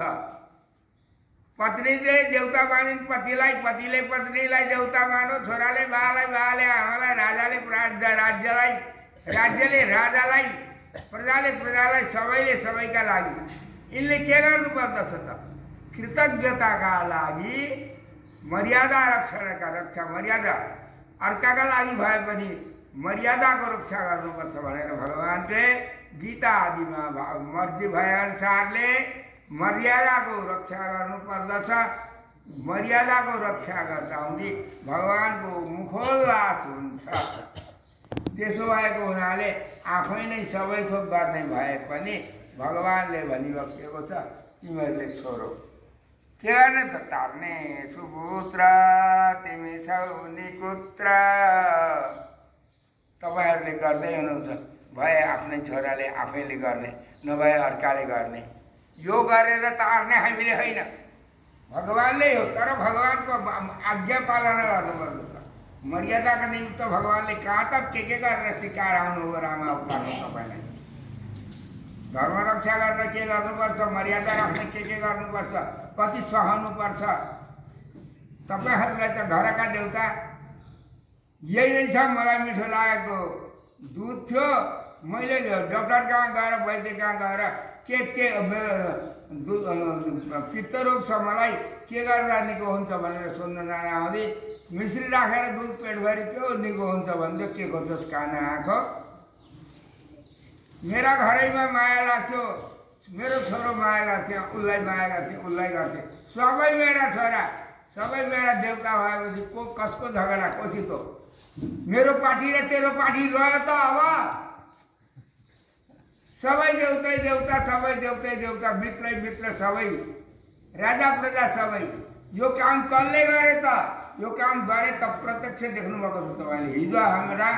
पत्नीले देवता मानिन् पतिलाई, पतिले पत्नीलाई देवता मानो, छोराले बालाई, बाले आमालाई, राजाले राज्यलाई, राज्यले राजालाई, प्रजाले प्रजालाई, सबैले सबैका लागि। यिनले के गर्नुपर्दछ त? कृतज्ञताका लागि मर्यादा रक्षा, मर्यादा अर्काका लागि भए पनि मर्यादाको रक्षा गर्नुपर्छ भनेर भगवानले गीता आदिमा मर्जी भएअनुसारले मर्यादाको रक्षा गर्नुपर्दछ। मर्यादाको रक्षा गर्दा हुँदी भगवानको मुखोल्लास हुन्छ। त्यसो भएको हुनाले आफै नै सबै थोक गर्ने भए पनि भगवानले भनिबसेको छ, तिमीहरूले छोरो के गर्ने त? तार्ने सुपुत्र तिमी छौ निपुत्र। तपाईँहरूले गर्दै हुनुहुन्छ, भए आफ्नै छोराले आफैले गर्ने, नभए अर्काले गर्ने। यो गरेर तार्ने हामीले होइन, भगवानले हो। तर भगवानको आज्ञा पालना गर्नुपर्छ। मर्यादाका निमित्त भगवानले कहाँ त के गरेर सिकाएर आउनु हो राम अवतारमा तपाईँलाई। धर्म रक्षा गर्न के गर्नुपर्छ? मर्यादा राख्न के गर्नुपर्छ? कति सहनुपर्छ? तपाईँहरूलाई त घरका देवता यही नै छ। मलाई मिठो लागेको दुध थियो, मैले डक्टर कहाँ गएर, वैद्य कहाँ गएर के पित्त रोग छ, मलाई के गर्दा निको हुन्छ भनेर सोध्न जाँदा आउँदै मिश्री राखेर दुध पेटभरि पियो निको हुन्छ भन्दै के गर्छस् काना आँखो। मेरा घरैमा माया लाग्थ्यो, मेरो छोरो माया गर्थे, उसलाई माया गर्थे, उसलाई गर्थे। सबै मेरा छोरा, सबै मेरा देवता भएपछि को कसको झगडा कोसित हो? मेरो पार्टी र तेरो पार्टी रह्यो त अब? सबै देउतै देउता, सबै देउतै देउता, मित्रै मित्र सबै, राजा प्रजा सबै। यो काम कसले गरे त? यो काम गरे त प्रत्यक्ष देख्नुभएको छ तपाईँले। हिजो हाम्रा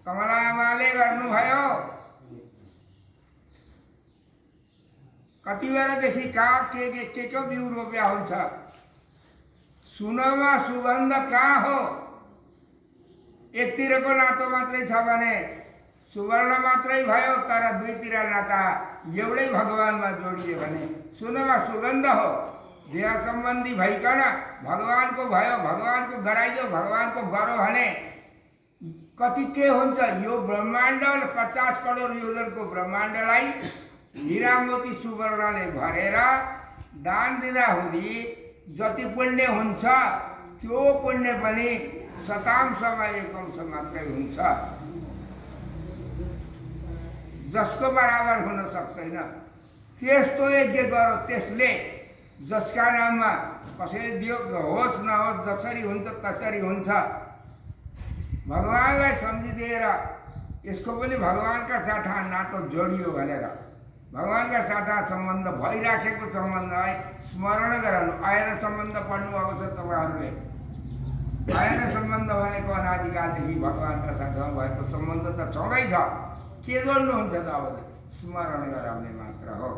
कमला आमाले गर्नुभयो। कति बेलादेखि कहाँ के बिउ रोप्या हुन्छ। सुनमा सुगन्ध कहाँ हो? एकतिरको नातो मात्रै छ भने सुवर्ण मात्रै भयो, तर दुईतिर नाता एउटै भगवानमा जोडियो भने सुनमा सुगन्ध हो। देह सम्बन्धी भइकन भगवानको भयो, भगवानको गराइदियो, भगवानको गरो भने कति के हुन्छ। यो ब्रह्माण्ड 50 करोड योजनको ब्रह्माण्डलाई हीरा मोती सुवर्णले भरेर दान दिँदा हुँदी जति पुण्य हुन्छ त्यो पुण्य पनि शतांशमा 1अंश मात्रै हुन्छ, जसको बराबर हुन सक्दैन। त्यस्तो यज्ञ गरो, त्यसले जसका नाममा कसैले दियो होस् नहोस्, जसरी हुन्छ तसरी हुन्छ। भगवानलाई सम्झिदिएर यसको पनि भगवानका साथ नातो जोडियो भनेर भगवानका साथ सम्बन्ध भइराखेको सम्बन्धलाई स्मरण गराउनु। आयन सम्बन्ध पढ्नुभएको छ तपाईँहरूले। आयन सम्बन्ध भनेको अनादिकालदेखि भगवानका साथमा भएको सम्बन्ध त छँदै छ। के जोड्नुहुन्छ त? अब स्मरण गराउने मात्र हो।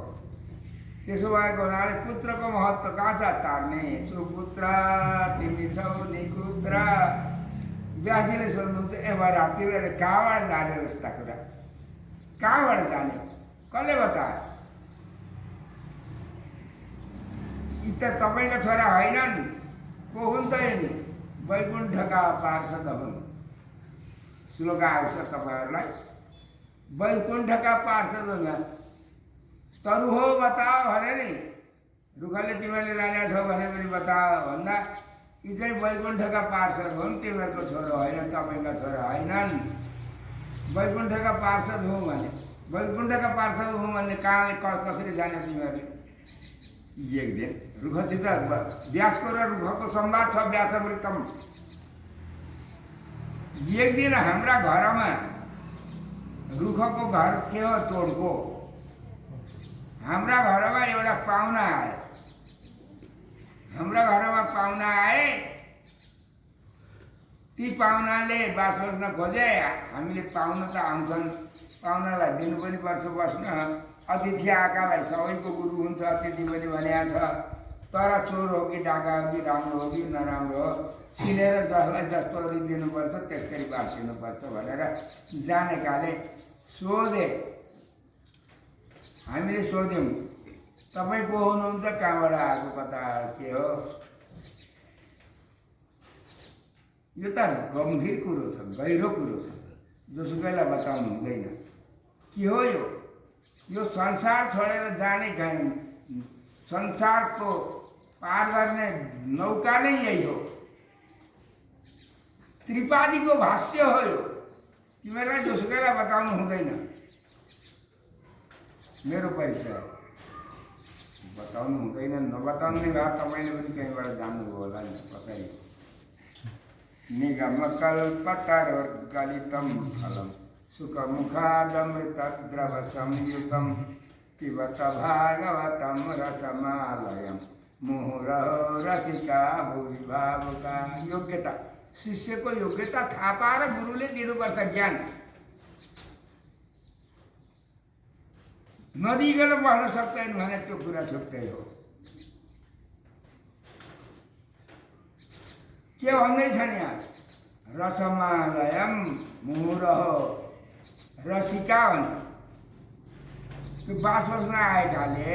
त्यसो भएको हुनाले पुत्रको महत्त्व कहाँ छ? तार्ने सुपुत्र तिमी छौ निकुत्र। व्यासजीले सोध्नुहुन्छ, ए भएर तिमीहरूले कहाँबाट जान्यो यस्ता कुरा? कहाँबाट जान्यो? कसले बतायो? यी त तपाईँका छोरा होइनन्। को हुन् त यिनी? वैकुण्ठका पार्षद हुन्। श्लोक आउँछ तपाईँहरूलाई। वैकुण्ठका पार्षद हुन्। तरु हो बताओ भने नि, रुखले तिमीहरूले जाने छौ भने पनि बताओ भन्दा यी चाहिँ वैकुण्ठका पार्षद हुन्, तिमीहरूको छोरो होइन, तपाईँका छोरा होइनन्। वैकुण्ठका पार्षद हुँ भने, वैकुण्ठका पार्षद हुँ भन्ने कहाँ कसरी जाने तिमीहरूले? एक दिन रुखसित व्यासको र रुखको संवाद छ, व्यासमृतम। एक दिन हाम्रा घरमा रुखको घर के हो? तोडको। हाम्रा घरमा एउटा पाहुना आए। हाम्रा घरमा पाहुना आए। ती पाहुनाले बास बस्न खोजे। हामीले पाहुना त आउँछन्, पाहुनालाई दिनु पनि पर्छ बस्न। अतिथि आएकालाई सबैको गुरु हुन्छ अतिथि पनि भनेको छ। तर चोर हो कि डाका हो कि राम्रो हो कि नराम्रो हो, चिनेर जसलाई जस्तो दिनुपर्छ त्यसरी बाँचिनुपर्छ भनेर जानेकाले सोधे। हामीले सोध्यौँ, तपाईँ को हुनुहुन्छ? कहाँबाट आएको? कता के हो? यो त गम्भीर कुरो छ, गहिरो कुरो छ, जोसुकैलाई बताउनु हुँदैन। के हो यो? यो संसार छोडेर जाने संसारको पार गर्ने नौका नै यही हो। त्रिपादीको भाष्य हो यो। तिमीहरूलाई जोसुकैलाई बताउनु हुँदैन। मेरो परिचय बताउनु हुँदैन। नबताउने भए तपाईँले पनि कहीँबाट जान्नुभयो होला नि कसरी। निगमकल्पतरोर्गलितं फलं सुखमुखादमृतद्रव संयुतं पिबत भागवतं रसमालयं मुहुरहो रसिका भुवि भावुका। योग्यता, शिष्यको योग्यता थाहा पाएर गुरुले दिनुपर्छ ज्ञान। नदिकन बस्न सक्दैन भने त्यो कुरा छुट्टै हो। के भन्दैछन् यहाँ? रसमालयम मुहुरहो रसिका भन्छ। त्यो बास बस्न आएकाले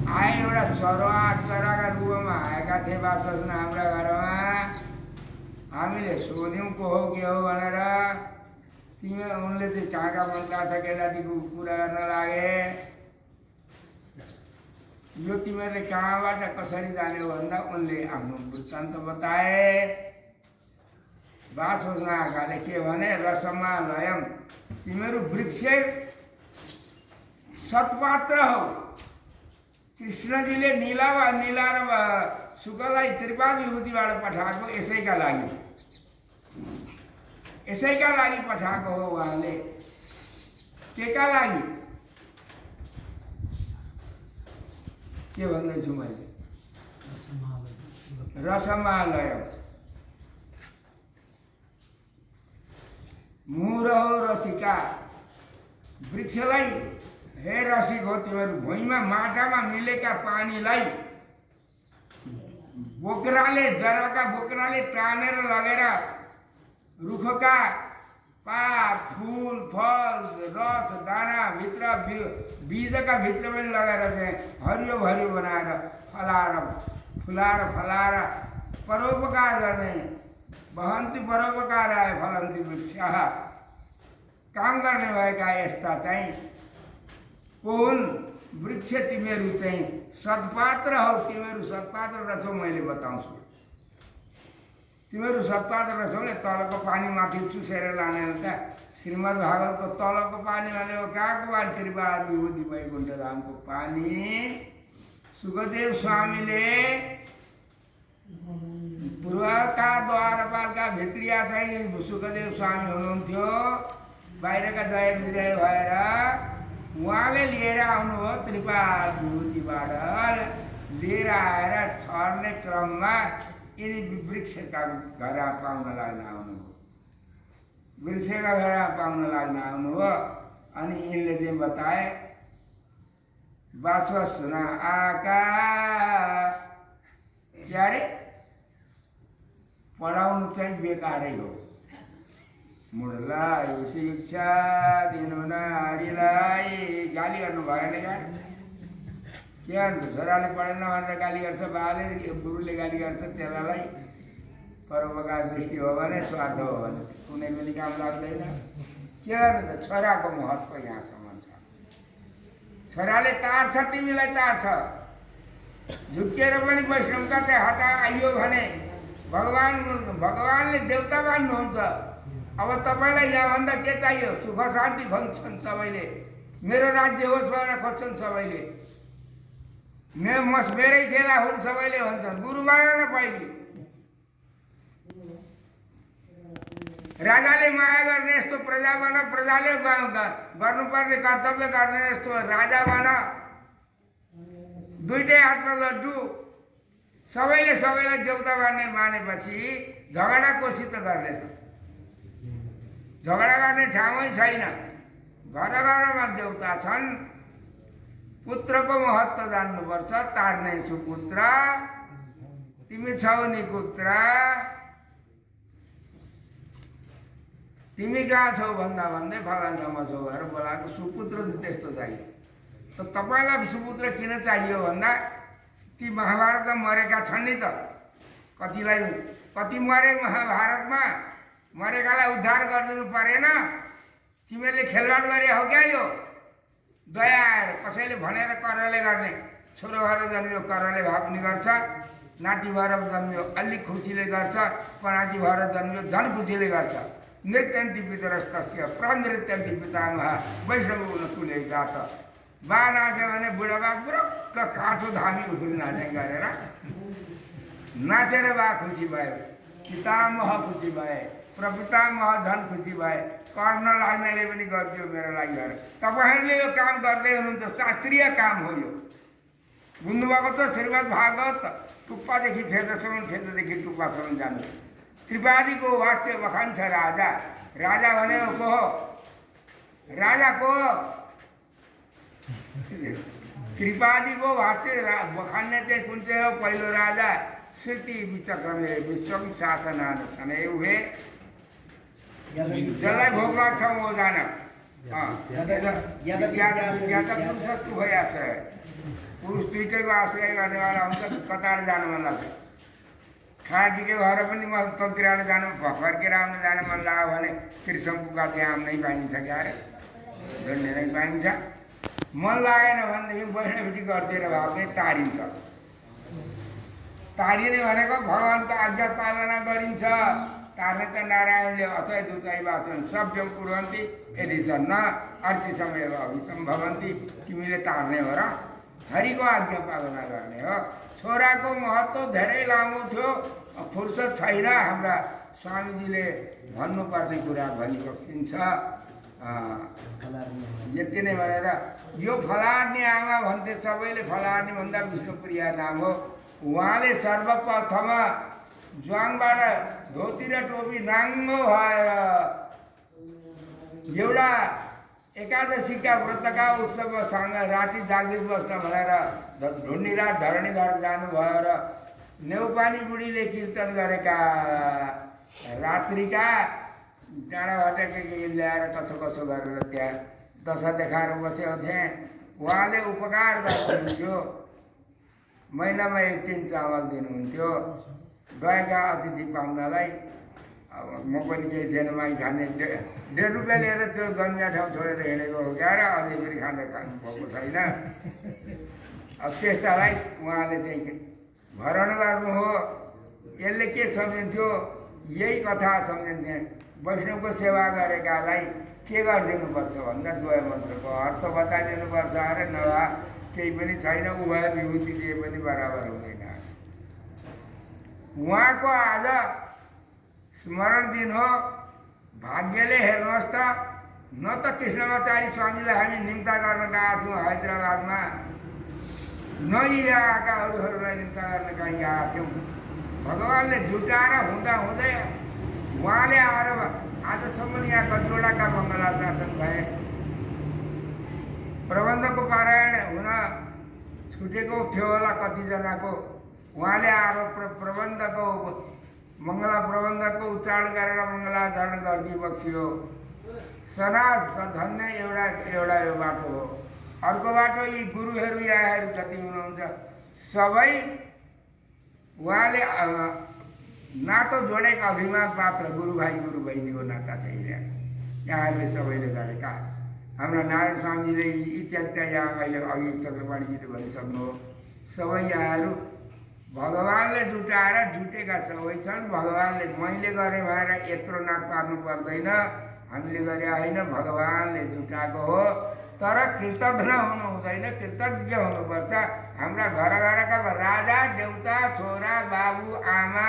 आए एउटा चराका रूपमा आएका थिए बास बस्न हाम्रा घरमा। हामीले सोध्यौँ को हो के हो भनेर। उनले चाहिँ कहाँका मनका छ केटाटीको कुरा गर्न लागे। यो तिमीहरूले कहाँबाट कसरी जान्यो भन्दा उनले आफ्नो वृत्तान्त बताए। बासोजनाकाले के भने रसमा लयम, तिमीहरू वृक्ष सत्पात्र हौ। कृष्णजीले नीला र शुकलाई त्रिपाद विभूतिबाट पठाएको यसैका लागि पठाएको हो उहाँले। केका लागि के भन्दैछु मैले? रसमालय मुरहो रसिका, वृक्षलाई हे रसिक हो तिमीहरू भुइँमा माटामा मिलेका पानीलाई बोक्राले, जराका बोक्राले तानेर लगेर रुखका पात, फूल, फल, रस, दाना भित्र बीजका भित्र पनि लगाएर चाहिँ हरियो भरियो बनाएर फलाएर परोपकार गर्ने, वहन्ति परोपकाराय फलन्ति वृक्षाः, काम गर्ने भएका यस्ता चाहिँ कुन वृक्ष तिमीहरू चाहिँ सत्पात्र हौ। तिमीहरू सत्पात्र रहेछौ, मैले बताउँछु। तिमीहरू सत्पात्र रहेछौ नि, तलको पानी माथि चुसेर लाने त श्रीमद् भागवतको तलको पानी भनेको कहाँको पानी? त्रिपाद विभूति वैकुण्ठ धामको पानी। सुखदेव स्वामीले पूर्वका द्वारपालका भित्रिया चाहिँ सुखदेव स्वामी हुनुहुन्थ्यो, बाहिरका जय विजय भएर उहाँले लिएर आउनुभयो। त्रिपाद विभूतिबाट लिएर आएर छर्ने क्रममा यिनी वृक्षका घर पाउन लाग्न आउनुभयो, वृक्षका घर पाउन लाग्न आउनुभयो। अनि यिनले चाहिँ बताए बाश्वसुना आका, क्या अरे पढाउनु चाहिँ बेकारै हो। मुडलाई शिक्षा दिनु नारीलाई गाली गर्नु भएन क्या? के गर्नु? छोराले पढेन भनेर गाली गर्छ, बाले गुरुले गाली गर्छ चेलालाई। परोपकार दृष्टि हो भने, स्वार्थ हो भने कुनै पनि काम लाग्दैन। के गर्नु त? छोराको महत्त्व यहाँसम्म छ। छोराले तार्छ, तिमीलाई तार्छ। झुक्किएर पनि वैष्णवता चाहिँ हटा आइयो भने भगवानले देवता मान्नुहुन्छ। अब तपाईँलाई यहाँभन्दा के चाहियो? सुख शान्ति खोज्छन् सबैले, मेरो राज्य होस् भनेर खोज्छन् सबैले, मेरै चेला हुन् सबैले भन्छन्। गुरु मानेर न पहिले राजाले माया गर्ने यस्तो प्रजा बन, प्रजाले गर्नुपर्ने कर्तव्य गर्ने यस्तो राजा बन। दुईटै हातमा लड्डु, सबैले सबैलाई देवता मानेपछि झगडा कोसित गर्ने त? झगडा गर्ने ठाउँै छैन। घर घरमा देवता छन्। पुत्रको महत्त्व जान्नुपर्छ। तार्ने सुपुत्र, तिमी छौ नि पुत्र, तिमी कहाँ छौ भन्दै फलान ठाउँमा छौ भनेर बोलाएको। सुपुत्र त्यस्तो चाहियो। त तपाईँलाई सुपुत्र किन चाहियो भन्दा ती महाभारतमा मरेका छन् नि त, कति मरे महाभारतमा। मरेकालाई उद्धार गरिदिनु परेन? तिमीहरूले खेलवाड गरे हो क्या? यो दया आएर कसैले भनेर करले गर्ने। छोरो भएर जन्मियो करले भाप्ने गर्छ, नाति भएर जन्मियो अलिक खुसीले गर्छ, पनाति भएर जन्मियो झन् खुसीले गर्छ। नृत्यन्ति पितरस्तस्य प्रनृत्यन्ति पितामह वैष्णव कुले जात। बा नाच्यो भने बुढाबा बुरक्क काँचो धामी उठुल नाचे गरेर नाचेर बा खुसी भयो, पितामह खुसी भए, प्रपितामह झन् खुसी भए। गर्न लाग्नेले पनि गरिदियो मेरो लागि गरेर। तपाईँहरूले यो काम गर्दै हुनुहुन्छ, शास्त्रीय काम हो यो। बुझ्नुभएको छ? श्रीमद् भागवत टुप्पादेखि फेदसम्म, फेददेखि टुप्पासम्म जानु। त्रिपादीको भाष्य बखान छ राजा। राजा भनेको को हो? राजा को हो? त्रिपादीको भाष्य बखान्ने चाहिँ कुन चाहिँ हो? पहिलो राजा श्रुति विचक्रमे विश्वम शासनान छने हुए, जसलाई भोग लाग्छ म जान। पुरुषत्व भइहाल्छ। पुरुष दुइटैको आश्रय गर्नेवाला हुन्छ। कतार जानु मन लाग्छ, खाँडीकै भएर पनि म तन्तिरान जानु, फर्केर आउन जानु मन लाग्यो भने त्रिशङ्कुका त्यहाँ नै पाइन्छ क्या अरे, झन्डै नै पाइन्छ। मन लागेन भनेदेखि बैठकबिटी गरिदिएर भए पनि तारिन्छ। तारिने भनेको भगवानको आज्ञा पालना गरिन्छ। तार्ने त नारायणले अथै दुतै वाचन सभ्यम कुर्वन्ति यदि च न अर्चिसमय अभिसम्भवन्ति। तिमीले तार्ने हो र? हरिको आज्ञा पालना गर्ने हो। छोराको महत्त्व धेरै लामो थियो, फुर्सद छैन हाम्रा स्वामीजीले भन्नुपर्ने कुरा भनिबक्सिन्छ। यति नै भनेर यो फलार्ने आमा भन्थे, सबैले फलार्ने भन्दा विष्णुप्रिया नाम हो। उहाँले सर्वप्रथम ज्वाङबाट धोती र टोपी नाङ्गो भएर एउटा एकादशीका व्रतका उत्सवसँग राति जागृत बस्न भनेर ढुण्डिरात धरणीधर जानुभयो र नेउपानी बुढीले कीर्तन गरेका रात्रिका डाँडाबाट के ल्याएर कसो कसो गरेर त्यहाँ दशा देखाएर बसेको थिएँ। उहाँले उपकार गर्नुहुन्थ्यो, महिनामा 1 टिन चामल दिनुहुन्थ्यो गएका अतिथि पाहुनालाई। अब म पनि केही थिएन, माइ खाने 1.5 रुपियाँ लिएर त्यो गन्जा ठाउँ छोडेर हिँडेको हो क्या र अझै फेरि खाँदा खानु भएको छैन। अब त्यस्तालाई उहाँले चाहिँ भरण गर्नु हो। यसले के सम्झिन्थ्यो? यही कथा सम्झिन्थे, वैष्णवको सेवा गरेकालाई के गरिदिनुपर्छ भन्दा द्वय मन्त्रको अर्थ बताइदिनुपर्छ अरे, नभए केही पनि छैन। उभय विभूति दिए पनि बराबर हुँदैन। उहाँको आज स्मरण दिन हो। भाग्यले हेर्नुहोस् त, न त कृष्णमाचार्य स्वामीलाई हामी निम्ता गर्न गएका थियौँ हैदराबादमा, न यहाँका अरूहरूलाई निम्ता गर्न कहीँ गएका थियौँ। भगवान्ले जुटाएर हुँदा हुँदै उहाँले आएर आजसम्म यहाँ कतिवटाका मङ्गला शासन भए। प्रबन्धको पारायण हुन छुटेको थियो होला कतिजनाको, उहाँले आएर प्रबन्धको मङ्गला प्रबन्धको उच्चारण गरेर मङ्गलाचरण गरिदिई बक्सियो। सनाज धन्य एउटा यो बाटो हो। अर्को बाटो यी गुरुहरू यहाँहरू जति हुनुहुन्छ सबै उहाँले नातो जोडेको अभिमान पात्र गुरु भाइ गुरु बहिनीको नाता चाहिँ यहाँहरूले सबैले गरेका। हाम्रा नारायण स्वामीले इत्यादि यहाँ अहिले अघि चक्रपाणीजीले भनिसक्नु हो। सबै यहाँहरू भगवान्ले जुटाएर जुटेका सबै छन्। भगवान्ले मैले गरेँ भएर यत्रो नाक पार्नु पर्दैन, हामीले गरे होइन, भगवान्ले जुटाएको हो। तर कृतज्ञ हुनु हुँदैन, कृतज्ञ हुनुपर्छ। हाम्रा घर घरका राजा देउता छोरा बाबु आमा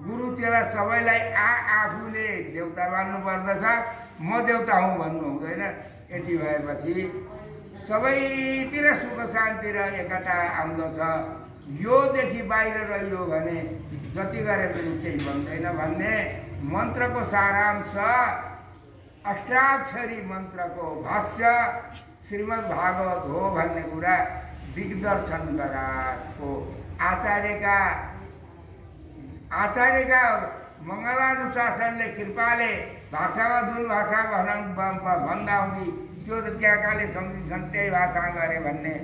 गुरु चेला सबैलाई आफूले देउता मान्नु पर्दछ। म देउता हुँ भन्नु हुँदैन। यति भएपछि सबैतिर सुख शान्ति र एकता आउँदछ। योदेखि बाहिर रह्यो भने जति गरे पनि केही भन्दैन भन्ने मन्त्रको सारांश अष्टाक्षरी मन्त्रको भाष्य श्रीमद् भागवत हो भन्ने कुरा दिग्दर्शन गराएको आचार्यका मङ्गलानुशासनले कृपाले भाषामा जुन भाषा भन्दा हुँदी त्यो त त्यहाँकाले सम्झिन्छन् त्यही भाषा गरे भन्ने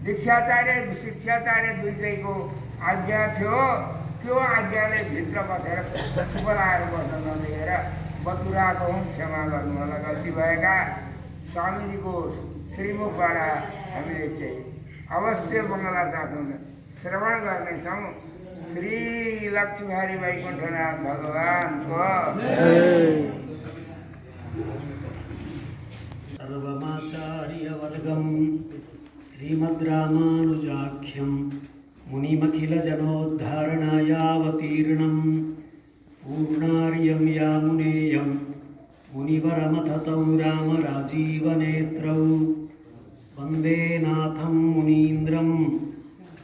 दीक्षाचार्य शिक्षाचार्य दुईटैको आज्ञा थियो। त्यो आज्ञाले भित्र बसेर बोलाएर बस्न नदिएर बतुराको हुँ, क्षमा गर्नु होला। गल्ती भएका स्वामीजीको श्रीमुखबाट हामीले चाहिँ अवश्य मङ्गला शासन श्रवण गर्नेछौँ। श्री लक्ष्मीहरि वैकुण्ठनाथ भगवानको सर्वमाचार्यवर्गं श्रीमद् रामानुजाख्यं मुनिमखिलजनोद्धारणायावतीर्णं पूर्णार्यं यामुनेयं मुनिवरमथतौ रामराजीवनेत्रौ वन्दे नाथं मुनीन्द्रं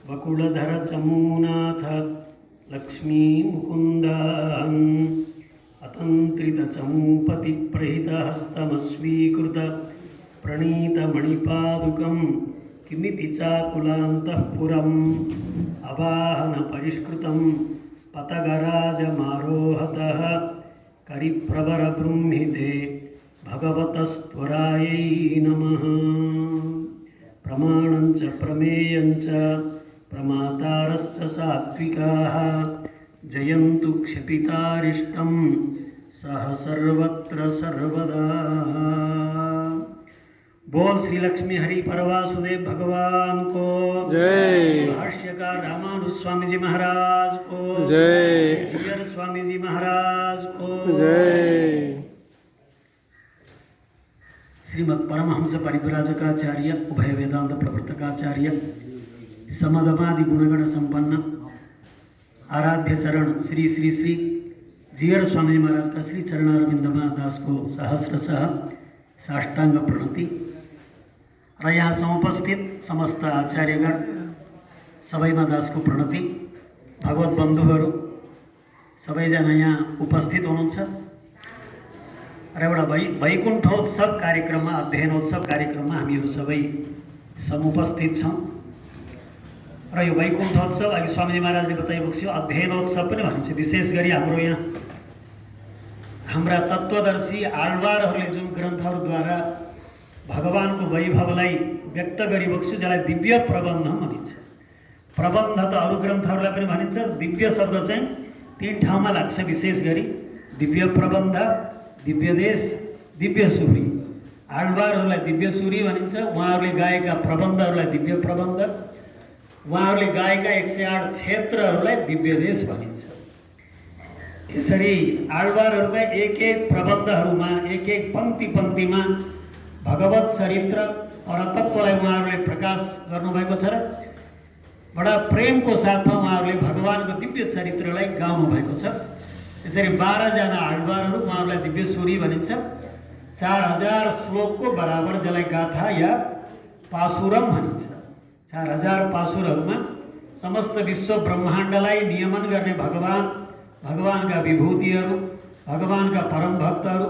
वकुलधरचमूनाथ लक्ष्मीमुकुन्दम् अतन्त्रितचमूपतिप्रहितहस्तमस्वीकृत प्रणीतमणिपादुकं किमिति चाकुलान्तःपुरम् अवाहनपरिष्कृतं पतगराजमारोहतः करिप्रवरबृंहिते भगवतस्त्वरायै नमः। प्रमाणं च प्रमेयं च प्रमातारश्च सात्विकाः जयन्तु क्षपितारिष्टं सह सर्वत्र सर्वदा। बोल श्री लक्ष्मी हरि परवासुदेव भगवान को जय। भाष्यकार रामानुज स्वामी जी महाराज को जय। जीयर स्वामी जी महाराज को जय। श्रीमद परमहंस परिव्राजकाचार्य उभय वेदांत प्रवर्तकाचार्य समदमादि गुणगण संपन्न आराध्य चरण श्री श्री श्री जीयर स्वामी जी महाराज का श्री चरणारविंदमा दास को सहस्रशः साष्टांग प्रणति र यहाँ समुपस्थित समस्त आचार्यगण सबैमा दासको प्रणति भगवत बन्धुहरू सबैजना यहाँ उपस्थित हुनुहुन्छ र एउटा वैकुण्ठोत्सव कार्यक्रममा अध्ययनोत्सव कार्यक्रममा हामीहरू सबै समुपस्थित छौँ र यो वैकुण्ठोत्सव अघि स्वामीजी महाराजले बताइएको थियो अध्ययनोत्सव पनि भनिन्छ। विशेष गरी हाम्रो यहाँ हाम्रा तत्त्वदर्शी आलवारहरूले जुन ग्रन्थहरूद्वारा भगवानको वैभवलाई व्यक्त गरिएको छु जसलाई दिव्य प्रबन्ध भनिन्छ। प्रबन्ध त अरू ग्रन्थहरूलाई पनि भनिन्छ, दिव्य शब्द चाहिँ तीन ठाउँमा लाग्छ। विशेष गरी दिव्य प्रबन्ध, दिव्य देश, दिव्य सुरी। आलवारहरूलाई दिव्य सुरी भनिन्छ, उहाँहरूले गाएका प्रबन्धहरूलाई दिव्य प्रबन्ध, उहाँहरूले गाएका 108 क्षेत्रहरूलाई दिव्य देश भनिन्छ। यसरी आलवारहरूका एक एक प्रबन्धहरूमा एक एक पङ्क्ति पङ्क्तिमा भगवत चरित्र परतत्त्वलाई उहाँहरूले प्रकाश गर्नुभएको छ र बडा प्रेमको साथमा उहाँहरूले भगवानको दिव्य चरित्रलाई गाउनु भएको छ। यसरी 12 जना आलवारहरू, उहाँहरूलाई दिव्य सुरी भनिन्छ। 4000 श्लोकको बराबर जसलाई गाथा या पासुरम भनिन्छ। 4000 पासुरहरूमा समस्त विश्व ब्रह्माण्डलाई नियमन गर्ने भगवानका विभूतिहरू, भगवानका परम भक्तहरू,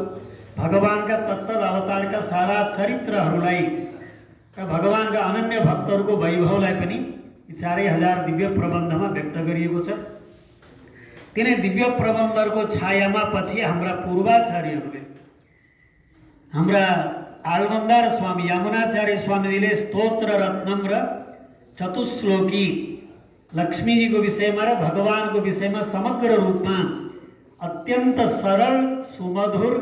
भगवानका तत्तद अवतारका सारा चरित्रहरूलाई र भगवानका अनन्य भक्तहरूको वैभवलाई पनि यी 4000 दिव्य प्रबन्धमा व्यक्त गरिएको छ। तिनै दिव्य प्रबन्धहरूको छायामा पछि हाम्रा पूर्वाचार्यहरूले, हाम्रा आलवन्दार स्वामी यमुनाचार्य स्वामीजीले स्तोत्र रत्नम र चतुश्लोकी लक्ष्मीजीको विषयमा र भगवानको विषयमा समग्र रूपमा अत्यन्त सरल सुमधुर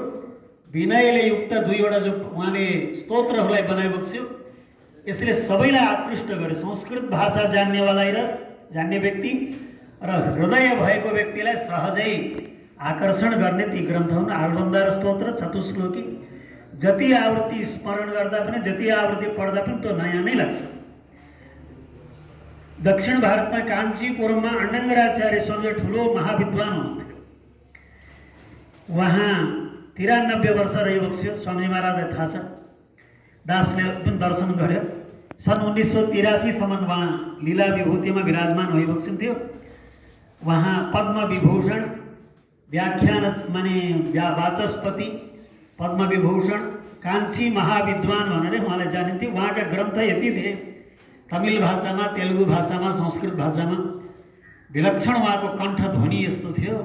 विनयले युक्त दुईवटा जो उहाँले स्तोत्रहरूलाई बनाएको थियो, यसले सबैलाई आकृष्ट गर्यो। संस्कृत भाषा जान्नेवालाई र जान्ने व्यक्ति र हृदय भएको व्यक्तिलाई सहजै आकर्षण गर्ने ती ग्रन्थ हुन्। आलवन्दार स्तोत्र, चतुश्लोकी। जति आवृत्ति स्मरण गर्दा पनि, जति आवृत्ति पढ्दा पनि त्यो नयाँ नै लाग्छ। दक्षिण भारतमा काञ्चीपुरममा अण्डङ्गराचार्य स्वामी ठुलो महाविद्वान हुनुहुन्थ्यो। उहाँ 93 वर्ष रहेको थियो। स्वामी महाराजलाई थाहा छ, दासले पनि दर्शन गर्यो। सन् 1983 सम्म उहाँ लीला विभूतिमा विराजमान भइबक्सन थियो। उहाँ पद्म विभूषण, व्याख्यान माने वाचस्पति, पद्म विभूषण, काञ्ची महाविद्वान भनेर उहाँलाई जानिन्थ्यो। उहाँका ग्रन्थ यति थिए, तमिल भाषामा, तेलुगु भाषामा, संस्कृत भाषामा। विलक्षण उहाँको कण्ठध्वनि यस्तो थियो।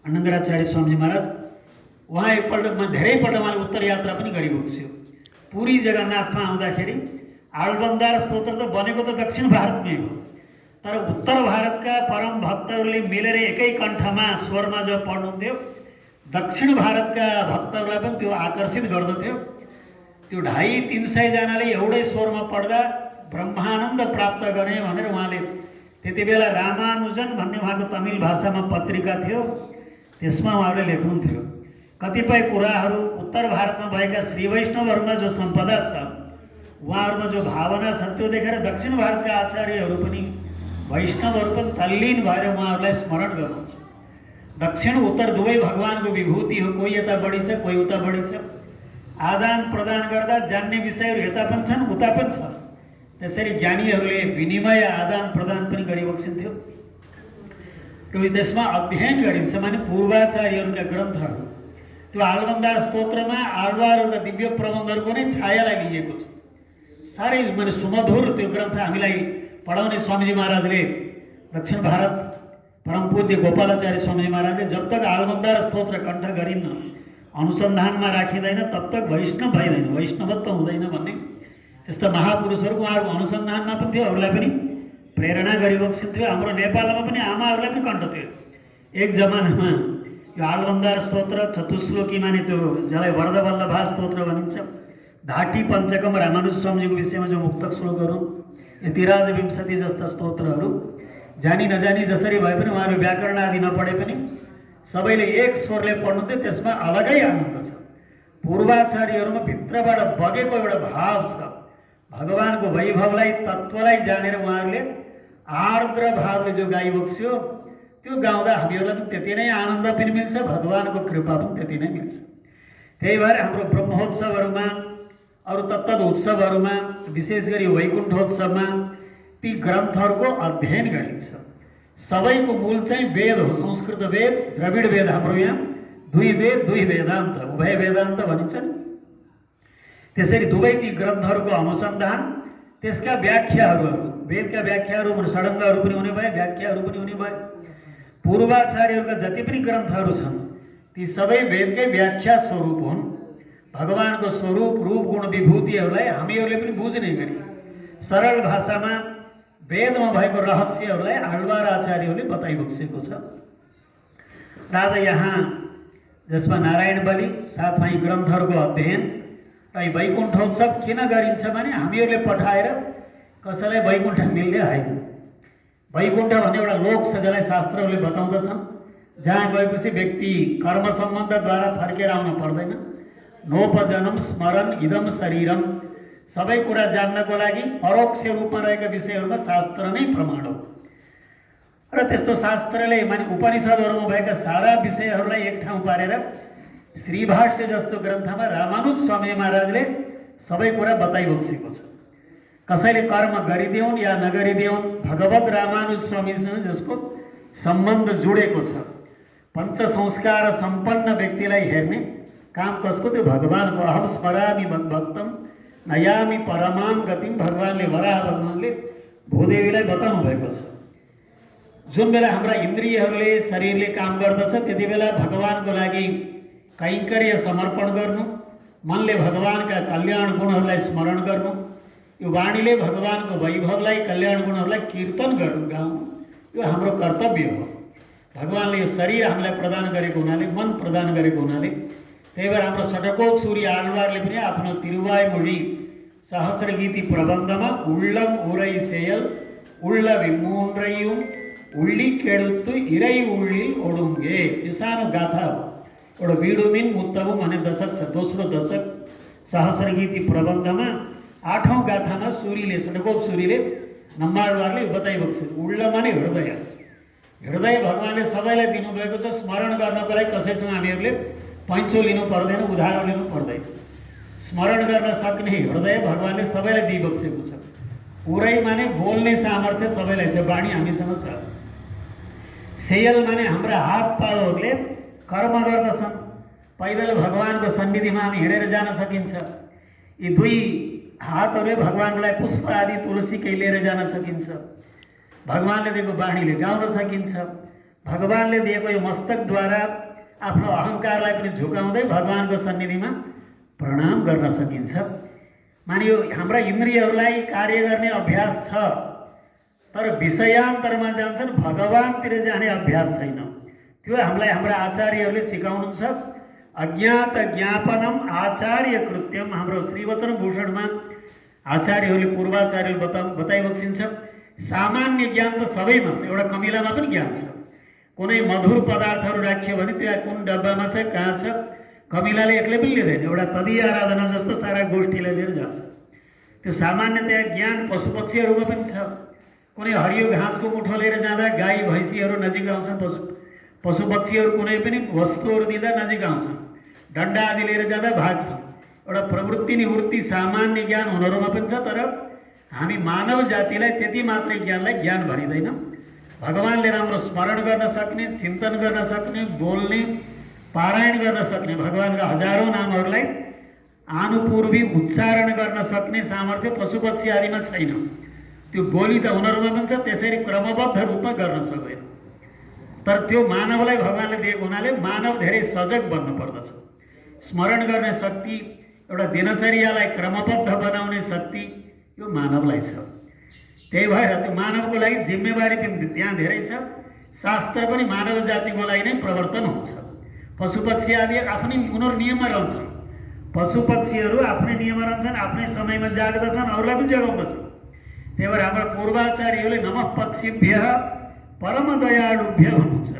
अण्डङ्गराचार्य स्वामी महाराज उहाँ एकपल्टमा धेरैपल्ट उहाँले उत्तर यात्रा पनि गरिएको थियो। पुरी जगन्नाथमा आउँदाखेरि आलवन्दार स्तोत्र त बनेको त दक्षिण भारतमै हो, तर उत्तर भारतका परम भक्तहरूले मिलेर एकै कण्ठमा स्वरमा जो पढ्नुहुन्थ्यो, दक्षिण भारतका भक्तहरूलाई पनि त्यो आकर्षित गर्दथ्यो। त्यो 250-300 जनाले एउटै स्वरमा पढ्दा ब्रह्मानन्द प्राप्त गर्ने भनेर उहाँले त्यति बेला रामानुजन भन्ने उहाँको तमिल भाषामा पत्रिका थियो, त्यसमा उहाँहरूले लेख्नुहुन्थ्यो। कतिपय कुराहरू उत्तर भारतमा भएका श्री वैष्णवहरूमा जो सम्पदा छ, उहाँहरूमा जो भावना छ, त्यो देखेर दक्षिण भारतका आचार्यहरू पनि, वैष्णवहरू पनि तल्लीन भएर उहाँहरूलाई स्मरण गर्नुहुन्छ। दक्षिण उत्तर दुवै भगवानको विभूति हो, कोही यता बढी छ, कोही उता बढी छ। आदान प्रदान गर्दा जान्ने विषयहरू यता पनि छन्, उता पनि छ। त्यसरी ज्ञानीहरूले विनिमय आदान प्रदान पनि गरिबक्सिन्थ्यो। र त्यसमा अध्ययन गरिन्छ माने पूर्वाचार्यहरूका ग्रन्थहरू। त्यो आलवन्दार स्तोत्रमा आलवारहरूका दिव्य प्रबन्धहरूको नै छायालाई लिएको छ। साह्रै माने सुमधुर त्यो ग्रन्थ हामीलाई पढाउने स्वामीजी महाराजले, दक्षिण भारत परम पूज्य गोपालाचार्य स्वामीजी महाराजले जब तक आलवन्दार स्तोत्र कण्ठ गरिन्न, अनुसन्धानमा राखिँदैन, तब तक वैष्णव भइँदैन, वैष्णवत्व हुँदैन भन्ने यस्ता महापुरुषहरूको उहाँहरूको अनुसन्धानमा पनि थियो, अरूलाई पनि प्रेरणा गरिबक्सिन्थ्यो। हाम्रो नेपालमा पनि आमाहरूलाई पनि कण्ठ थियो। एक जमानामा यो आलवन्दार स्तोत्र, चतुश्लोकी माने त्यो जसलाई वरदवल्लभा स्तोत्र भनिन्छ, धाटी पञ्चकम रामानुज स्वामीजीको विषयमा जो मुक्तक श्लोकहरू यतिराज विंशति जस्ता स्तोत्रहरू जानी नजानी जसरी भए पनि उहाँहरू व्याकरण आदि नपढे पनि सबैले एक स्वरले पढ्नुहुन्थ्यो। त्यसमा अलगै आनन्द छ। पूर्वाचार्यहरूमा भित्रबाट बगेको एउटा भाव छ। भगवानको वैभवलाई तत्त्वलाई जानेर उहाँहरूले आर्द्र भावले जो गाइबक्स्यो त्यो गाउँदा हामीहरूलाई पनि त्यति नै आनन्द पनि मिल्छ, भगवानको कृपा पनि त्यति नै मिल्छ। त्यही भएर हाम्रो ब्रह्मोत्सवहरूमा अरू तत्तद उत्सवहरूमा विशेष गरी वैकुण्ठोत्सवमा ती ग्रन्थहरूको अध्ययन गरिन्छ। सबैको मूल चाहिँ वेद हो। संस्कृत वेद, द्रविड वेद, हाम्रो यहाँ दुई वेद दुई वेदान्त, उभय वेदान्त भनिन्छ नि। त्यसरी दुवै ती ग्रन्थहरूको अनुसन्धान, त्यसका व्याख्याहरू, वेदका व्याख्याहरू षडङ्गहरू पनि हुने भए, व्याख्याहरू पनि हुने भए। पूर्वाचार्यहरूका जति पनि ग्रन्थहरू छन् ती सबै वेदकै व्याख्या स्वरूप हुन्। भगवानको स्वरूप, रूप, गुण, विभूतिहरूलाई हामीहरूले पनि बुझ्ने गरी सरल भाषामा वेदमा भएको रहस्यहरूलाई आಳ್वार आचार्यहरूले बताइबक्सेको छ। आज यहाँ जसमा नारायण बलि साथमा यी ग्रन्थहरूको अध्ययन र वैकुण्ठोत्सव किन गरिन्छ भने हामीहरूले पठाएर कसैलाई वैकुण्ठ मिल्ने होइन। वैकुण्ठ भन्ने एउटा लोक छ जसलाई शास्त्रहरूले बताउँदछन्, जहाँ गएपछि व्यक्ति कर्म सम्बन्धद्वारा फर्केर आउन पर्दैन। नोपजनम स्मरण इदम शरीरम, सबै कुरा जान्नको लागि परोक्ष रूपमा रहेका विषयहरूमा शास्त्र नै प्रमाण हो। र त्यस्तो शास्त्रले माने उपनिषदहरूमा भएका सारा विषयहरूलाई एक ठाउँ पारेर श्रीभाष्य जस्तो ग्रन्थमा रामानुज स्वामी महाराजले सबै कुरा बताइबक्सेको छ। कसैले कर्म गरिदेऊन् या नगरिदेऊन्, भगवत रामानुज स्वामीसँग जसको सम्बन्ध जोडेको छ, पञ्च संस्कार सम्पन्न व्यक्तिलाई हेर्ने काम कसको? त्यो भगवानको। अहम स्मरामि भक्तम नयामि परमाम गतिम, भगवानले वराह भगवानले भूदेवीलाई बताउनु भएको छ। जुन बेला हाम्रा इन्द्रियहरूले शरीरले काम गर्दछ त्यति बेला भगवानको लागि कैङ्कर्य समर्पण गर्नु, मनले भगवानका कल्याण गुणहरूलाई स्मरण गर्नु, यो वाणीले भगवानको वैभवलाई कल्याण गुणहरूलाई कीर्तन गर्नु, गाउनु, यो हाम्रो कर्तव्य हो। भगवानले यो शरीर हामीलाई प्रदान गरेको हुनाले, मन प्रदान गरेको हुनाले, त्यही भएर हाम्रो सटकोट सूर्य आಳ್वारले पनि आफ्नो तिरुवाइमொழி सहस्रगीति प्रबन्धमा उल्लम उरै செயல் उल्ल विमून्றையும் उल्ली केडुत्तु इरै उल्लिल ओडुङ्गे, यो सानो गाथा हो। एउटा बिडुमिन मुत्तबु भन्ने दशक छ, दोस्रो दशक सहस्रगीति प्रबन्धमा 8औं गाथामा सूरीले, सटकोप सूरीले नम्बारवारले बताइबक्छ। उल्ल माने हृदय। हृदय भगवानले सबैलाई दिनुभएको छ। स्मरण गर्नको लागि कसैसँग हामीहरूले पैँचो लिनु पर्दैन, उधारो लिनु पर्दैन। स्मरण गर्न सक्ने हृदय भगवानले सबैलाई दिइबक्सेको छ। उरै माने बोल्ने सामर्थ्य सबैलाई छ, वाणी हामीसँग छ। सेयल माने हाम्रा हात पाउहरूले कर्म गर्दछन्। पैदल भगवानको सन्निधिमा हामी हिँडेर जान सकिन्छ। यी दुई हातहरूले भगवानलाई पुष्प आदि तुलसी केही लिएर जान सकिन्छ। भगवानले दिएको वाणीले गाउन सकिन्छ। भगवानले दिएको यो मस्तकद्वारा आफ्नो अहङ्कारलाई पनि झुकाउँदै भगवानको सन्निधिमा प्रणाम गर्न सकिन्छ। माने यो हाम्रा इन्द्रियहरूलाई कार्य गर्ने अभ्यास छ, तर विषयान्तरमा जान्छन्, भगवानतिर जाने अभ्यास छैन। त्यो हामीलाई हाम्रा आचार्यहरूले सिकाउनुहुन्छ। अज्ञात ज्ञापनम आचार्य कृत्यम, हाम्रो श्रीवचन भूषणमा आचार्यहरूले पूर्वाचार्यले बताइबक्सिन्छ। सामान्य ज्ञान त सबैमा छ, एउटा कमिलामा पनि ज्ञान छ। कुनै मधुर पदार्थहरू राखियो भने त्यो कुन डब्बामा छ, कहाँ छ, कमिलाले एक्लै पनि लिँदैन। एउटा तदीय आराधना जस्तो सारा गोष्ठीलाई लिएर जान्छ। त्यो सामान्यतया ज्ञान पशुपक्षीहरूमा पनि छ। कुनै हरियो घाँसको मुठो लिएर जाँदा गाई भैँसीहरू नजिक आउँछन्, पशुपक्षीहरू कुनै पनि वस्तुहरू दिँदा नजिक आउँछन्, डन्डा आदि लिएर जाँदा भाग्छन्। एउटा प्रवृत्ति निवृत्ति सामान्य ज्ञान उनीहरूमा पनि छ, तर हामी मानव जातिलाई त्यति मात्रै ज्ञानलाई ज्ञान भनिँदैन। भगवानले राम्रो स्मरण गर्न सक्ने, चिन्तन गर्न सक्ने, बोल्ने, पारायण गर्न सक्ने, भगवानका हजारौँ नामहरूलाई आनुपूर्वी उच्चारण गर्न सक्ने सामर्थ्य पशुपक्षी आदिमा छैन। त्यो बोली त उनीहरूमा पनि छ, त्यसरी क्रमबद्ध रूपमा गर्न सक्दैन। तर त्यो मानवलाई भगवानले दिएको हुनाले मानव धेरै सजग बन्न पर्दछ। स्मरण गर्ने शक्ति, एउटा दिनचर्यालाई क्रमबद्ध बनाउने शक्ति यो मानवलाई छ। त्यही भएर त्यो मानवको लागि जिम्मेवारी पनि त्यहाँ धेरै छ। शास्त्र पनि मानव जातिको लागि नै प्रवर्तन हुन्छ। पशुपक्षी आदि आफ्नै उनीहरू नियममा रहन्छन्। पशु पक्षीहरू आफ्नै नियम रहन्छन्, आफ्नै समयमा जाग्दछन्, अरूलाई पनि जगाउँदछन्। त्यही भएर हाम्रा पूर्वाचार्यहरूले नमः पक्षीभ्यः परम दयालुभ्य भन्नुहुन्छ।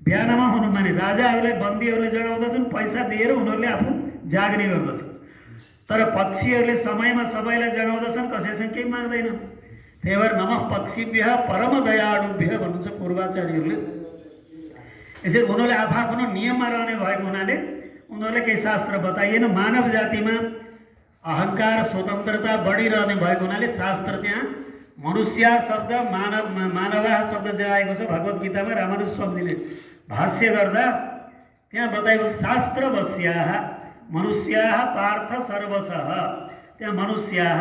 बिहानमा हुनु माने राजाहरूलाई बन्दीहरूले जगाउँदछन्, पैसा दिएर उनीहरूले आफू जाग्ने गर्दछन्। तर पक्षीहरूले समयमा सबैलाई जगाउँदछन्, कसैसँग केही माग्दैनन्। त्यही भएर नमः पक्षीभ्यः परम दयालुभ्य भन्नुहुन्छ पूर्वाचार्यहरूले। यसरी उनीहरूले आफ्नो नियममा रहने भएको हुनाले उनीहरूले केही शास्त्र बताइएन। मानव जातिमा अहङ्कार स्वतन्त्रता बढिरहने भएको हुनाले शास्त्र त्यहाँ मनुष्य शब्द मानवा शब्द जहाँ आएको छ भगवत गीतामा रामानुज स्वामीले भाष्य गर्दा त्यहाँ बताएको शास्त्रवश्याः मनुष्याः पार्थ सर्वशः। त्यहाँ मनुष्याः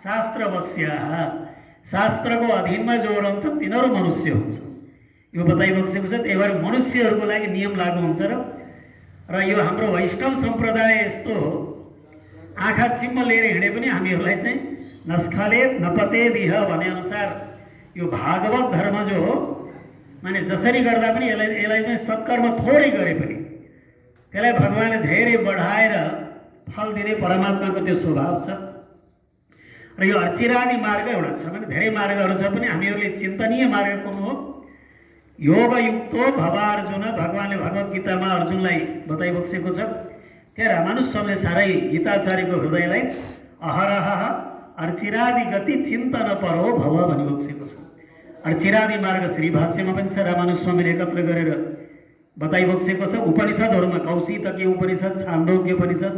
शास्त्रवश्याः, शास्त्रको अधीनमा जो रहन्छन् तिनीहरू मनुष्य हुन्छ यो बताइबक्सेको छ। त्यही भएर मनुष्यहरूको लागि नियम लागू हुन्छ र यो हाम्रो वैष्णव सम्प्रदाय यस्तो आँखा चिम्म लिएर हिँडे पनि हामीहरूलाई चाहिँ नस्खलेत नपतेदिह भने अनुसार यो भागवत धर्म जो हो माने जसरी गर्दा पनि यसलाई चाहिँ सत्कर्म थोरै गरे पनि त्यसलाई भगवानले धेरै बढाएर फल दिने परमात्माको त्यो स्वभाव छ। र यो अर्चिरादि मार्ग एउटा छ भने धेरै मार्गहरू छ पनि हामीहरूले चिन्तनीय मार्ग कुन हो? योगयुक्तो भवार्जुन, भगवानले भगवत गीतामा अर्जुनलाई बताइबक्सेको छ। त्यहाँ रामानुज स्वामीले साह्रै गीताचार्यको हृदयलाई अहरह अर्चिरादि गति चिन्तन परो भव भनिबक्सेको छ। अर्चिरादि मार्ग श्री भाष्यमा पनि छ, रामानुज स्वामीले एकत्र गरेर बताइबक्सेको छ। उपनिषदहरूमा कौशितकी उपनिषद, छान्दोग्य उपनिषद,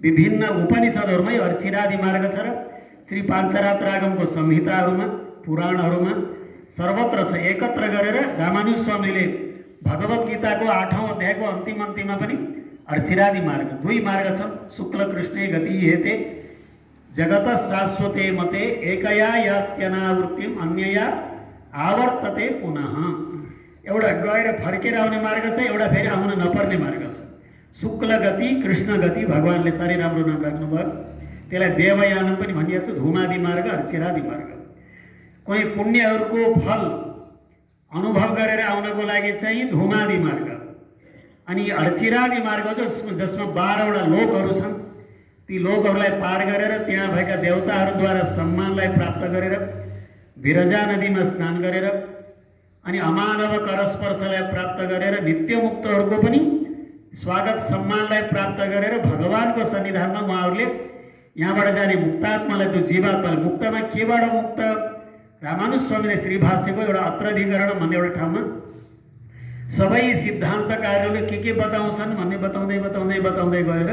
विभिन्न उपनिषदहरूमा यो अर्चिरादि मार्ग छ र श्री पाञ्चरात्रागमको संहिताहरूमा पुराणहरूमा सर्वत्र छ। एकत्र गरेर रामानुज स्वामीले भगवत गीताको 8औं अध्यायको अन्तिममा पनि अर्चिरादि मार्ग दुई मार्ग छन्। शुक्ल कृष्णे गति हेते जगत शाश्वते मते एकया यात्यनावृत्तिम अन्यया आवर्तते पुनः। एउटा गएर फर्केर आउने मार्ग छ, एउटा फेरि आउन नपर्ने मार्ग छ। शुक्ल गति कृष्ण गति भगवानले साह्रै राम्रो नाम राख्नुभयो। त्यसलाई देवयानम पनि भनिएको छ। धूमादि मार्ग अर्चिरादि मार्ग। कुनै पुण्यहरूको फल अनुभव गरेर आउनको लागि चाहिँ धूमादि मार्ग, अनि अर्चिरादि मार्ग जसमा 12वटा लोकहरू छन्। ती लोकहरूलाई पार गरेर त्यहाँ भएका देवताहरूद्वारा सम्मानलाई प्राप्त गरेर विरजा नदीमा स्नान गरेर अनि अमानव करस्पर्शलाई प्राप्त गरेर नित्यमुक्तहरूको पनि स्वागत सम्मानलाई प्राप्त गरेर भगवानको सन्निधानमा उहाँहरूले यहाँबाट जाने मुक्तात्मालाई त्यो जीवात्माले मुक्तमा केबाट मुक्त? रामानुज स्वामीले श्री भाष्यको एउटा अत्राधिकरण भन्ने एउटा ठाउँमा सबै सिद्धान्तकारहरूले के बताउँछन् भन्ने बताउँदै गएर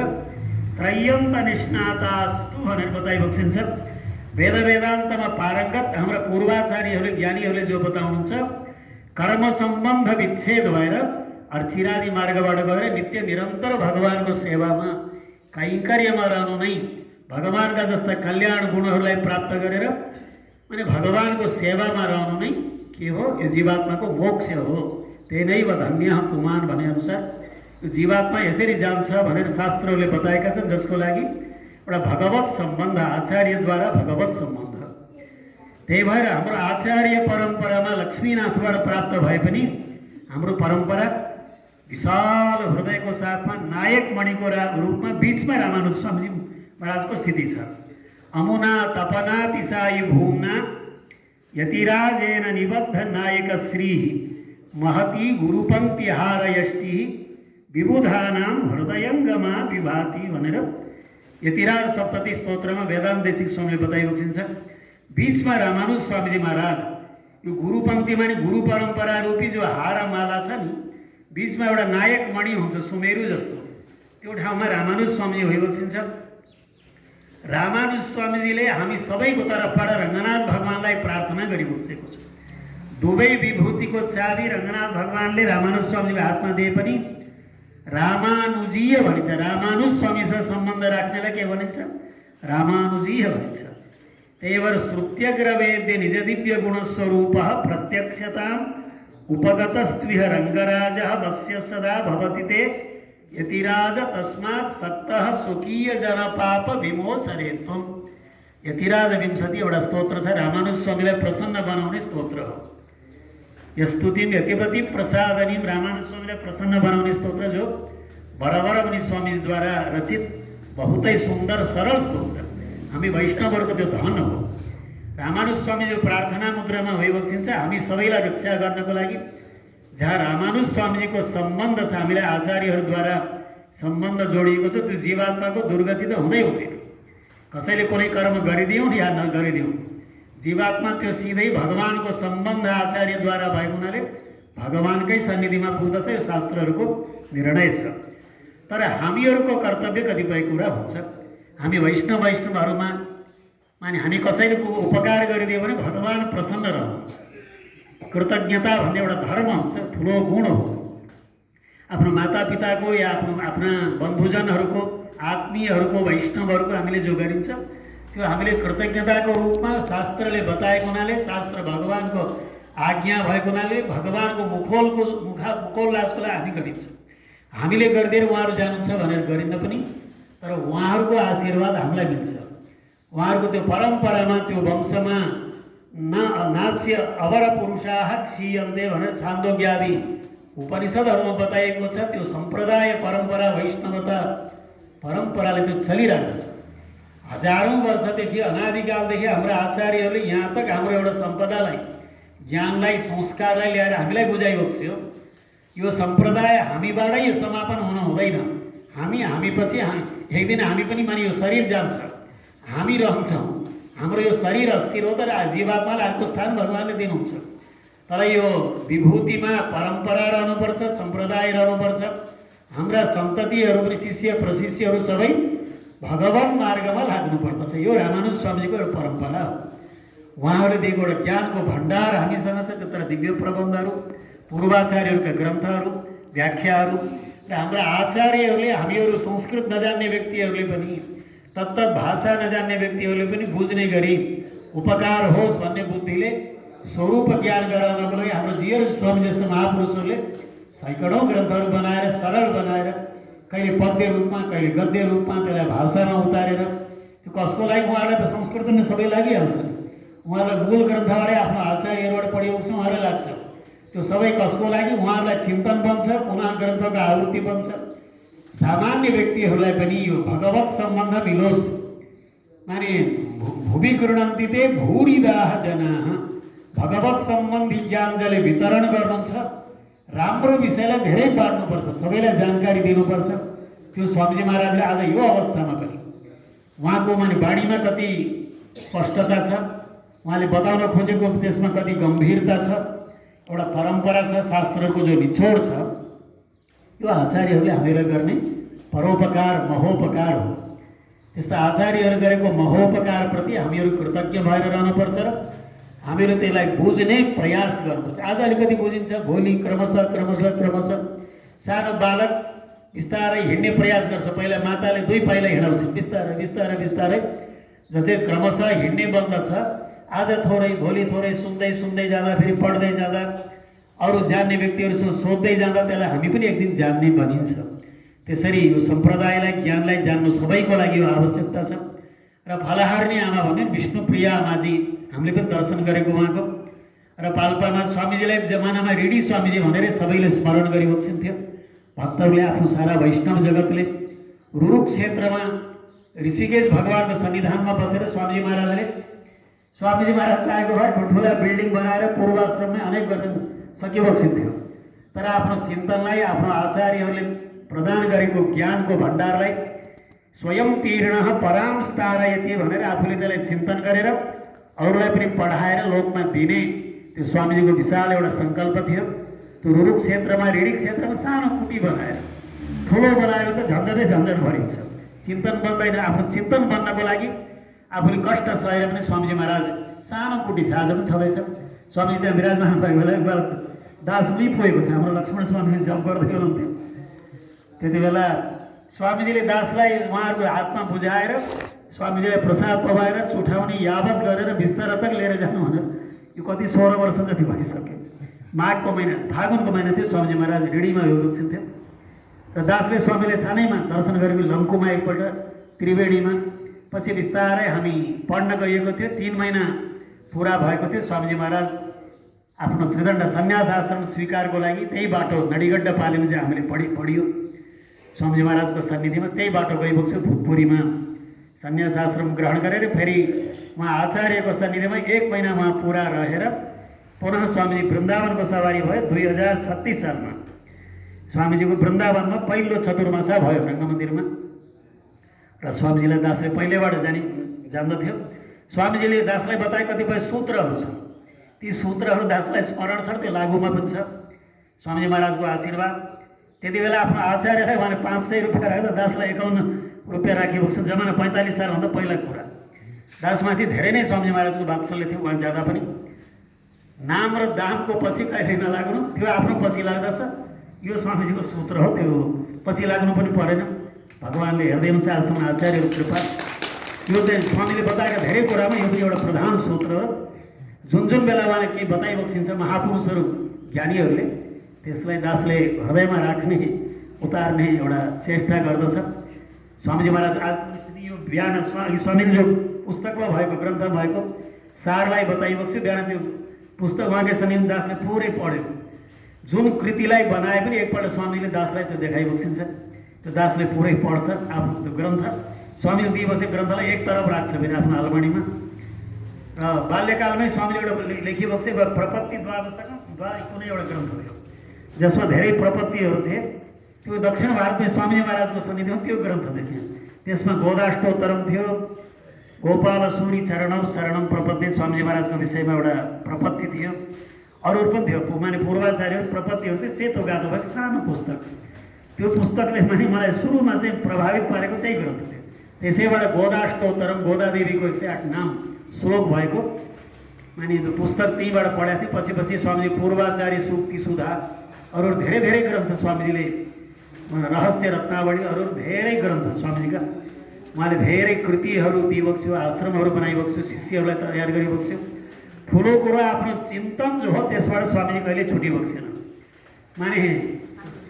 त्रय्यन्त निष्णातास्तु भनेर बताइबक्सिन्छ। वेद वेदान्तमा पारङ्गत हाम्रा पूर्वाचार्यहरूले ज्ञानीहरूले जो बताउनुहुन्छ कर्म सम्बन्ध विच्छेद भएर अर्चिरादि मार्गबाट गएर नित्य निरन्तर भगवानको सेवामा कैङ्कर्यमा रहनु नै भगवानका जस्ता कल्याण गुणहरूलाई प्राप्त गरेर माने भगवानको सेवामा रहनु नै के हो? यो जीवात्माको मोक्ष हो। त्यही नै धन्य पुमान भने अनुसार यो जीवात्मा यसरी जान्छ भनेर शास्त्रहरूले बताएका छन्, जसको लागि एउटा भगवत सम्बन्ध आचार्यद्वारा भगवत सम्बन्ध। त्यही भएर हाम्रो आचार्य परम्परामा लक्ष्मीनाथबाट प्राप्त भए पनि हाम्रो परम्परा विशाल हृदयको साथमा नायक मणिको रूपमा बिचमा रामानुज स्वामी महाराजको स्थिति छ। अमुना तपना तिसाई भूमना यतिराजेन निबद्ध नायक श्री महती गुरुपंक्ति हार यष्टि विबुधानाम हृदयंगमा विभाति भनेर यतिराज सप्तती स्तोत्रमा वेदान्त देशिक स्वामीले बताइबक्सिन्छ। बीचमा रामानुज स्वामीजी महाराज यो गुरुपंक्ति माने गुरु परम्परा रूपी जो हार माला छ नि, बीचमा एउटा नायक मणि हुन्छ सुमेरु जस्तो, त्यो ठाउँमा रामानुज स्वामीजी होइबक्सिन्छ। रामानुज स्वामीजीले हामी सबैको तर्फबाट रङ्गनाथ भगवानलाई प्रार्थना गरिबक्सेको छ। दुवै विभूतिको चाबी रङ्गनाथ भगवानले रामानुज स्वामीको हातमा दिए पनि रामानुजीय भनिन्छ। रामानुज स्वामीसँग सम्बन्ध राख्नेलाई के भनिन्छ? रामानुजीय भनिन्छ। त्यही भएर श्रुत्यग्रवेद्य निज दिव्य गुणस्वरूप प्रत्यक्षतां उपगतस्त्विह रङ्गराजः वस्य सदा भवति ते यतिराज तस्मात् सक्तः स्वकीय जनपाप विमोचने त्वं। यतिराज विंशति एउटा स्तोत्र छ, रामानुज स्वामीलाई प्रसन्न बनाउने स्तोत्र हो। यस्तुतिम यतिपति प्रसादनीम, रामानुज स्वामीलाई प्रसन्न बनाउने स्तोत्र जो वरवर मुनि स्वामीद्वारा रचित बहुतै सुन्दर सरल स्तोत्र हामी वैष्णवहरूको त्यो धन हो। रामानुज स्वामीजी प्रार्थना मुद्रामा भइबक्सिन्छ हामी सबैलाई रक्षा गर्नको लागि जहाँ रामानुज स्वामीजीको सम्बन्ध छ, हामीलाई आचार्यहरूद्वारा सम्बन्ध जोडिएको छ, त्यो जीवात्माको दुर्गति त हुँदै हुँदैन। कसैले कुनै कर्म गरिदिउँ या नगरिदिउँ, जीवात्मा त्यो सिधै भगवानको सम्बन्ध आचार्यद्वारा भएको हुनाले भगवानकै सन्निधिमा पुग्दछ। यो शास्त्रहरूको निर्णय छ। तर हामीहरूको कर्तव्य कतिपय कुरा हुन्छ। हामी वैष्णवहरूमा माने हामी कसैको उपकार गरिदियो भने भगवान प्रसन्न रहनुहुन्छ। कृतज्ञता भन्ने एउटा धर्म हुन्छ, ठुलो गुण हो। आफ्नो मातापिताको या आफ्ना बन्धुजनहरूको, आत्मीयहरूको, वैष्णवहरूको हामीले जो गरिन्छ त्यो हामीले कृतज्ञताको रूपमा शास्त्रले बताएको हुनाले, शास्त्र भगवानको आज्ञा भएको हुनाले भगवानको मुखोल्लासको लागि हामी गरिन्छ। हामीले गरिदिएर उहाँहरू जानुहुन्छ भनेर गरिन्न पनि, तर उहाँहरूको आशीर्वाद हामीलाई मिल्छ। उहाँहरूको त्यो परम्परामा, त्यो वंशमा नास्य अवर पुरुषाः क्षीयन्ते भनेर छान्दोग्यादि उपनिषदहरूमा बताइएको छ। त्यो सम्प्रदाय परम्परा, वैष्णवता परम्पराले त्यो चलिरहेको छ। हजारौँ वर्षदेखि, अनादिकालदेखि हाम्रा आचार्यहरूले यहाँ तक हाम्रो एउटा सम्पदालाई, ज्ञानलाई, संस्कारलाई ल्याएर हामीलाई बुझाइबक्स्यो। यो सम्प्रदाय हामीबाटै यो समापन हुन हुँदैन। हामीपछि एक दिन हामी पनि माने यो शरीर जान्छ, हामी रहन्छौँ। हाम्रो यो शरीर अस्थिर हो, तर जीवात्मालाई अर्को स्थान भगवानले दिनुहुन्छ। तर यो विभूतिमा परम्परा रहनुपर्छ, सम्प्रदाय रहनुपर्छ। हाम्रा सन्ततिहरू पनि, शिष्य प्रशिष्यहरू सबै भगवान मार्गमा लाग्नुपर्दछ। यो रामानुज स्वामीजीको एउटा परम्परा हो। उहाँहरूले दिएको एउटा ज्ञानको भण्डार हामीसँग छ। त्यत्र दिव्य प्रबन्धहरू, पूर्वाचार्यहरूका ग्रन्थहरू, व्याख्याहरू र हाम्रा आचार्यहरूले, हामीहरू संस्कृत नजान्ने व्यक्तिहरूले पनि, तत्तत् भाषा नजान्ने व्यक्तिहरूले पनि बुझ्ने गरी उपकार होस् भन्ने बुद्धिले स्वरूप ज्ञान गराउनको लागि हाम्रो जीवन स्वामी जस्तो महापुरुषहरूले सैकडौँ ग्रन्थहरू बनाएर, सरल बनाएर, कहिले पद्य रूपमा, कहिले गद्य रूपमा त्यसलाई भाषामा उतारेर, त्यो कसको लागि? उहाँलाई त संस्कृतमा सबै लागिहाल्छ नि। उहाँलाई मूल ग्रन्थबाटै आफ्नो आचार्यहरूबाट पढेको छ, उहाँलाई लाग्छ। त्यो सबै कसको लागि? उहाँहरूलाई चिन्तन बन्छ, पुनः ग्रन्थको आवृत्ति बन्छ। सामान्य व्यक्तिहरूलाई पनि यो भगवत सम्बन्ध मिलोस्, माने भूमि गृह्णन्ति ते भूरिदाः जनाः, भगवत सम्बन्धी ज्ञान जसले वितरण गर्नुहुन्छ, राम्रो विषयलाई धेरै बाँड्नुपर्छ, सबैलाई जानकारी दिनुपर्छ। त्यो स्वामीजी महाराजले आज यो अवस्थामा पनि उहाँको माने बाणीमा कति स्पष्टता छ, उहाँले बताउन खोजेको त्यसमा कति गम्भीरता छ, एउटा परम्परा छ, शास्त्रको जो निचोड छ। यो आचार्यहरूले हामीलाई गर्ने परोपकार, महोपकार हो। त्यस्ता आचार्यहरू गरेको महोपकारप्रति हामीहरू कृतज्ञ भएर रहनुपर्छ र हामीहरू त्यसलाई बुझ्ने प्रयास गर्नुपर्छ। आज अलिकति बुझिन्छ, भोलि क्रमशः सानो बालक बिस्तारै हिँड्ने प्रयास गर्छ। पहिला माताले 2 पाइला हिँडाउँछन्, बिस्तारै जस्तै क्रमशः हिँड्ने बन्दछ। आज थोरै, भोलि थोरै, सुन्दै जाँदा, फेरि पढ्दै जाँदा, अरू जान्ने व्यक्तिहरूसँग सोध्दै जाँदा त्यसलाई हामी पनि एक दिन जान्ने बनिन्छ। त्यसरी यो सम्प्रदायलाई, ज्ञानलाई जान्नु सबैको लागि यो आवश्यकता छ। र फलाहार्ने आमा भने विष्णुप्रिया आमाजी हामीले पनि दर्शन गरेको उहाँको। र पाल्पामा स्वामीजीलाई जमानामा ऋडी स्वामीजी भनेर सबैले स्मरण गरिबक्सिन्थ्यो। भक्तहरूले, आफ्नो सारा वैष्णव जगतले रुरुक क्षेत्रमा ऋषिकेश भगवानको सन्निधानमा बसेर स्वामीजी महाराज चाहेको भए ठुल्ठुला बिल्डिङ बनाएर पूर्वाश्रममै अनेक गर्न सकिबक्सिन्थ्यो। तर आफ्नो चिन्तनलाई, आफ्नो आचार्यहरूले प्रदान गरेको ज्ञानको भण्डारलाई स्वयं तीर्णः परां स्तारयति भनेर आफूले त्यसलाई चिन्तन गरेर अरूलाई पनि पढाएर लोकमा दिने त्यो स्वामीजीको विशाल एउटा सङ्कल्प थियो। त्यो रुरुक क्षेत्रमा, ऋडी क्षेत्रमा सानो कुटी बनाएर, ठुलो बनाएर त झन्झट भरिन्छ। चिन्तन बन्दैन। आफ्नो चिन्तन बन्नको लागि आफूले कष्ट सहेर पनि स्वामीजी महाराज सानो कुटी छ, आज पनि छँदैछ। स्वामीजी त्यहाँ विराजमान भएको बेला एकबार दास पुगेको थियो। हाम्रो लक्ष्मण स्वामीले जप गर्दै हुनुहुन्थ्यो। त्यति बेला स्वामीजीले दासलाई उहाँहरूको हातमा बुझाएर स्वामीजीलाई प्रसाद पवाएर चुठाउने यावत गरेर बिस्तारा तक लिएर जानु भनेर, यो कति 16 वर्ष जति भइसक्यो। माघको महिना, फागुनको महिना थियो। स्वामीजी महाराज ऋडीमा हुनुहुन्थ्यो र दासले स्वामीले सानैमा दर्शन गरेको लङ्कुमा एकपल्ट, त्रिवेणीमा। पछि बिस्तारै हामी पढ्न गएको थियो। 3 महिना पुरा भएको थियो। स्वामीजी महाराज आफ्नो त्रिदण्ड सन्यास आश्रम स्वीकारको लागि त्यही बाटो नडीगड्डा पालेमा चाहिँ हामीले पढियो। स्वामीजी महाराजको सन्निधिमा त्यही बाटो गइरहेको छु। भूतपुरीमा सन्यास आश्रम ग्रहण गरेर फेरि उहाँ आचार्यको सन्निधिमा 1 महिना उहाँ पुरा रहेर पुनः स्वामीजी वृन्दावनको सवारी भयो। 2036 सालमा स्वामीजीको वृन्दावनमा पहिलो चतुर्मासा भयो रङ्गमन्दिरमा। र स्वामीजीलाई दासले पहिल्यैबाट जान्दथ्यो। स्वामीजीले दासलाई बताए कतिपय सूत्रहरू छन्, ती सूत्रहरू दासलाई स्मरण छन्, त्यो लागुमा पनि छ। स्वामीजी महाराजको आशीर्वाद त्यति बेला आफ्नो आचार्यलाई उहाँले 500 रुपियाँ राख्दा दासलाई 51 रुपियाँ राखिएको छ। जमाना 45 सालभन्दा पहिलाको कुरा। दासमाथि धेरै नै स्वामीजी महाराजको वात्सल्य थियो। उहाँ जाँदा पनि नाम र दामको पछि कहिले नलाग्नु, त्यो आफ्नो पछि लाग्दछ। यो स्वामीजीको सूत्र हो, त्यो पछि लाग्नु पनि परेन। भगवान्ले हेर्दै हुन्छ आजसम्म आचार्यको कृपा। यो चाहिँ स्वामीले बताएका धेरै कुरामा यो पनि एउटा प्रधान सूत्र हो। जुन जुन बेला उहाँले केही बताइ बक्सिन्छ महापुरुषहरू ज्ञानीहरूले, त्यसलाई दासले हृदयमा राख्ने उतार्ने एउटा चेष्टा गर्दछ। स्वामीजी महाराज आजको स्थिति यो बिहान स्वामीले जो पुस्तकमा भएको ग्रन्थ भएको सारलाई बताइबक्छु। बिहान त्यो पुस्तक उहाँकै सन्निधि दासले पुरै पढ्यो। जुन कृतिलाई बनाए पनि एकपल्ट स्वामीले दासलाई त्यो देखाइबक्सिन्छ। त्यो दासले पुरै पढ्छ आफ्नो त्यो ग्रन्थ। स्वामीले दिइबसेको ग्रन्थलाई एक तरफ राख्छ फेरि आफ्नो आलमारीमा। र बाल्यकालमै स्वामीले एउटा लेखिबक्से प्रपत्ति द्वादशकम कुनै एउटा ग्रन्थ थियो जसमा धेरै प्रपत्तिहरू थिए। त्यो दक्षिण भारतमै स्वामीजी महाराजको सन्निधिमा त्यो ग्रन्थ देखियो। त्यसमा गोदाष्टोत्तरम थियो, गोपाल सूरी चरणम शरणम प्रपत्ति स्वामीजी महाराजको विषयमा एउटा प्रपत्ति थियो। अरूहरू पनि थियो, माने पूर्वाचार्य प्रपत्तिहरू थियो। सेतो गातो भएको सानो पुस्तक। त्यो पुस्तकले माने मलाई सुरुमा चाहिँ प्रभावित पारेको त्यही ग्रन्थ थियो। त्यसैबाट गोदाष्टोत्तरम गोदादेवीको 108 नाम श्लोक भएको माने त्यो पुस्तक त्यहीँबाट पढाएको थिएँ। पछि पछि स्वामीजी पूर्वाचार्य सूक्ति सुधा अरू धेरै धेरै ग्रन्थ स्वामीजीले, रहस्य रत्नावली अरू धेरै ग्रन्थ स्वामीजीका उहाँले धेरै कृतिहरू दिइबक्स्यो, आश्रमहरू बनाइबक्स्यो, शिष्यहरूलाई तयार गरिबक्स्यो। ठुलो कुरो आफ्नो चिन्तन जो हो त्यसबाट स्वामीजी कहिले छुटिबक्सेन। माने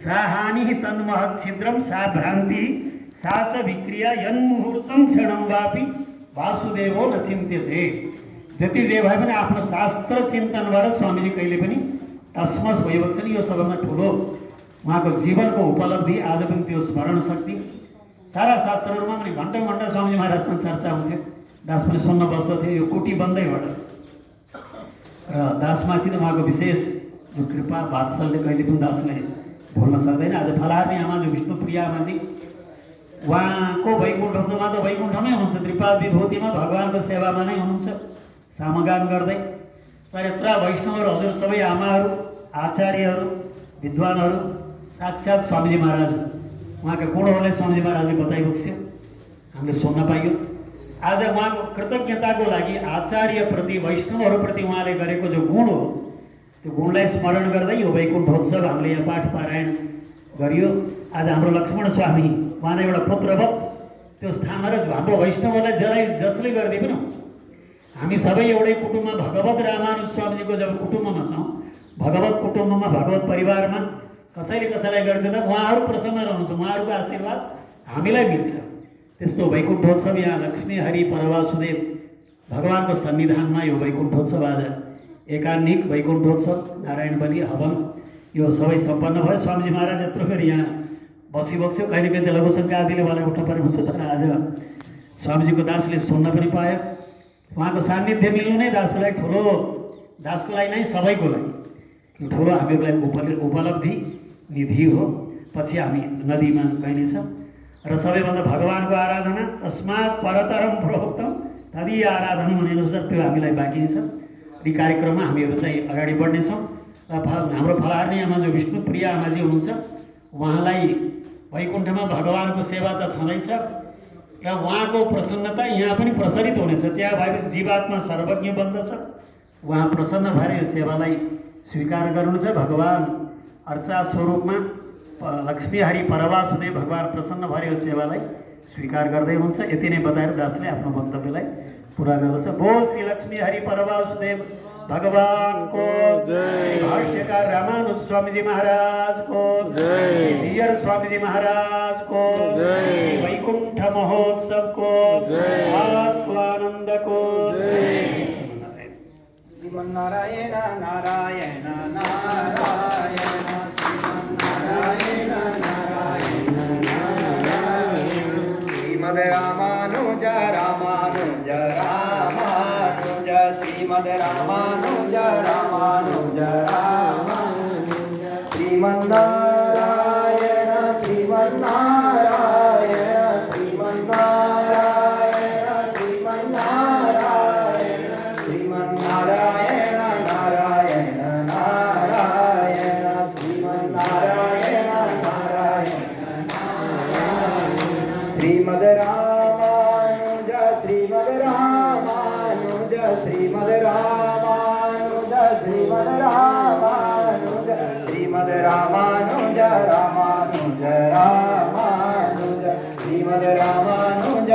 सा हानि तन्महत् छिद्रम सा भ्रान्ति सा च विक्रिया यन्मुहूर्तम क्षणम वापि वासुदेवो न चिन्त्यते। जति जे भए पनि आफ्नो शास्त्र चिन्तनबाट स्वामीजी कहिले पनि टसमस भइबक्छन्। यो सबभन्दा ठुलो उहाँको जीवनको उपलब्धि। आज पनि त्यो स्मरण शक्ति सारा शास्त्रहरूमा पनि घन्टौँ घन्टा स्वामीजी महाराजसँग चर्चा हुन्थ्यो। दास पनि सुन्न बस्दथ्यो यो कुटी बन्दैबाट। र दासमाथि त उहाँको विशेष जो कृपा वात्सल्य कहिले पनि दासले भुल्न सक्दैन। आज फलाहार्ने आमा जो विष्णुप्रिया आमाजी उहाँको वैकुण्ठ छ, उहाँ त वैकुण्ठमै हुनुहुन्छ, त्रिपाद विभूतिमा भगवान्को सेवामा नै हुनुहुन्छ सामगान गर्दै। तर यत्र वैष्णवहरू हजुर सबै आमाहरू आचार्यहरू विद्वानहरू साक्षात् स्वामीजी महाराज उहाँका गुणहरूलाई स्वामीजी महाराजले बताइबक्स्यो, हामीले सुन्न पाइयो। आज उहाँको कृतज्ञताको लागि आचार्यप्रति वैष्णवहरूप्रति उहाँले गरेको जो गुण हो त्यो गुणलाई स्मरण गर्दै यो वैकुण्ठोत्सव हामीले यहाँ पाठ पारायण गरियो। आज हाम्रो लक्ष्मण स्वामी उहाँले एउटा पुत्रवत त्यो स्थानमा र हाम्रो वैष्णवलाई जसले गर्दै पनि हुन्छ। हामी सबै एउटै कुटुम्बमा भगवत रामानुज स्वामीजीको जब कुटुम्बमा छौँ, भगवत कुटुम्बमा भगवत परिवारमा कसैले कसैलाई गरिदिँदा उहाँहरू प्रसन्न रहनुहुन्छ, उहाँहरूको आशीर्वाद हामीलाई मिल्छ। त्यस्तो वैकुण्ठोत्सव यहाँ लक्ष्मी हरि परवासुदेव भगवान्को सन्निधानमा यो वैकुण्ठोत्सव आज एकान्निक वैकुण्ठोत्सव नारायण बलि हवन यो सबै सम्पन्न भयो। स्वामीजी महाराज यत्रो फेरि यहाँ बसिबक्स्यो। कहिले कहिले लघुशङ्का आदिले उहाँलाई उठ्नु पर्ने हुन्छ, तर आज स्वामीजीको दासले सुन्न पनि पायो। उहाँको सान्निध्य मिल्नु नै दासको लागि ठुलो, दासको लागि नै सबैको लागि ठुलो हाम्रो लागि उपलब्धि निधि हो। पछि हामी नदीमा गइनेछ र सबैभन्दा भगवान्को आराधना तस्मात् परतरम प्रोक्तम तदीय आराधना भनेर त्यो हामीलाई बाँकी छ। यी कार्यक्रममा हामीहरू चाहिँ अगाडि बढ्नेछौँ। र हाम्रो फलाहार्ने आमा जो विष्णुप्रिया आमाजी हुनुहुन्छ उहाँलाई वैकुण्ठमा भगवान्को सेवा त छँदैछ र उहाँको प्रसन्नता यहाँ पनि प्रसारित हुनेछ। त्यहाँ भएपछि जीवात्मा सर्वज्ञ बन्दछ। उहाँ प्रसन्न भएर यो सेवालाई स्वीकार गर्नुहुन्छ। भगवान् अर्चा स्वरूपमा लक्ष्मी हरि परवासुदेव भगवान् प्रसन्न भएर यो सेवालाई स्वीकार गर्दै हुनुहुन्छ। यति नै बताएर दासले आफ्नो वक्तव्यलाई पुरा गर्दछ। बोल श्री लक्ष्मी हरि परवासुदेव भगवानको जय। भाष्यकार रामानुज स्वामीजी महाराज को जय। जियर स्वामीजी महाराज को जय। वैकुंठ महोत्सव को जय। आत्मानंद को जय। श्रीमन्नारायण नारायण नारायण श्रीमन्नारायण नारायण श्रीमद् रामानुज रामानुज रामानुज श्रीमन्नारायण श्रीमन्नारायण श्रीमन्नारायण श्रीमन्नारायण श्रीमन्नारायण नारायण नारायण श्रीमन्नारायण नारायण श्रीमद् रामानुज श्रीमद् रामानुज श्रीमद् रामानुज श्रीमद् रामानुज श्रीमद् रामानुज रामानुज रामानुज श्रीमद् रामानुज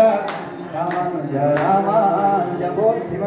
रामानुज रामानुज बोल श्रीमद्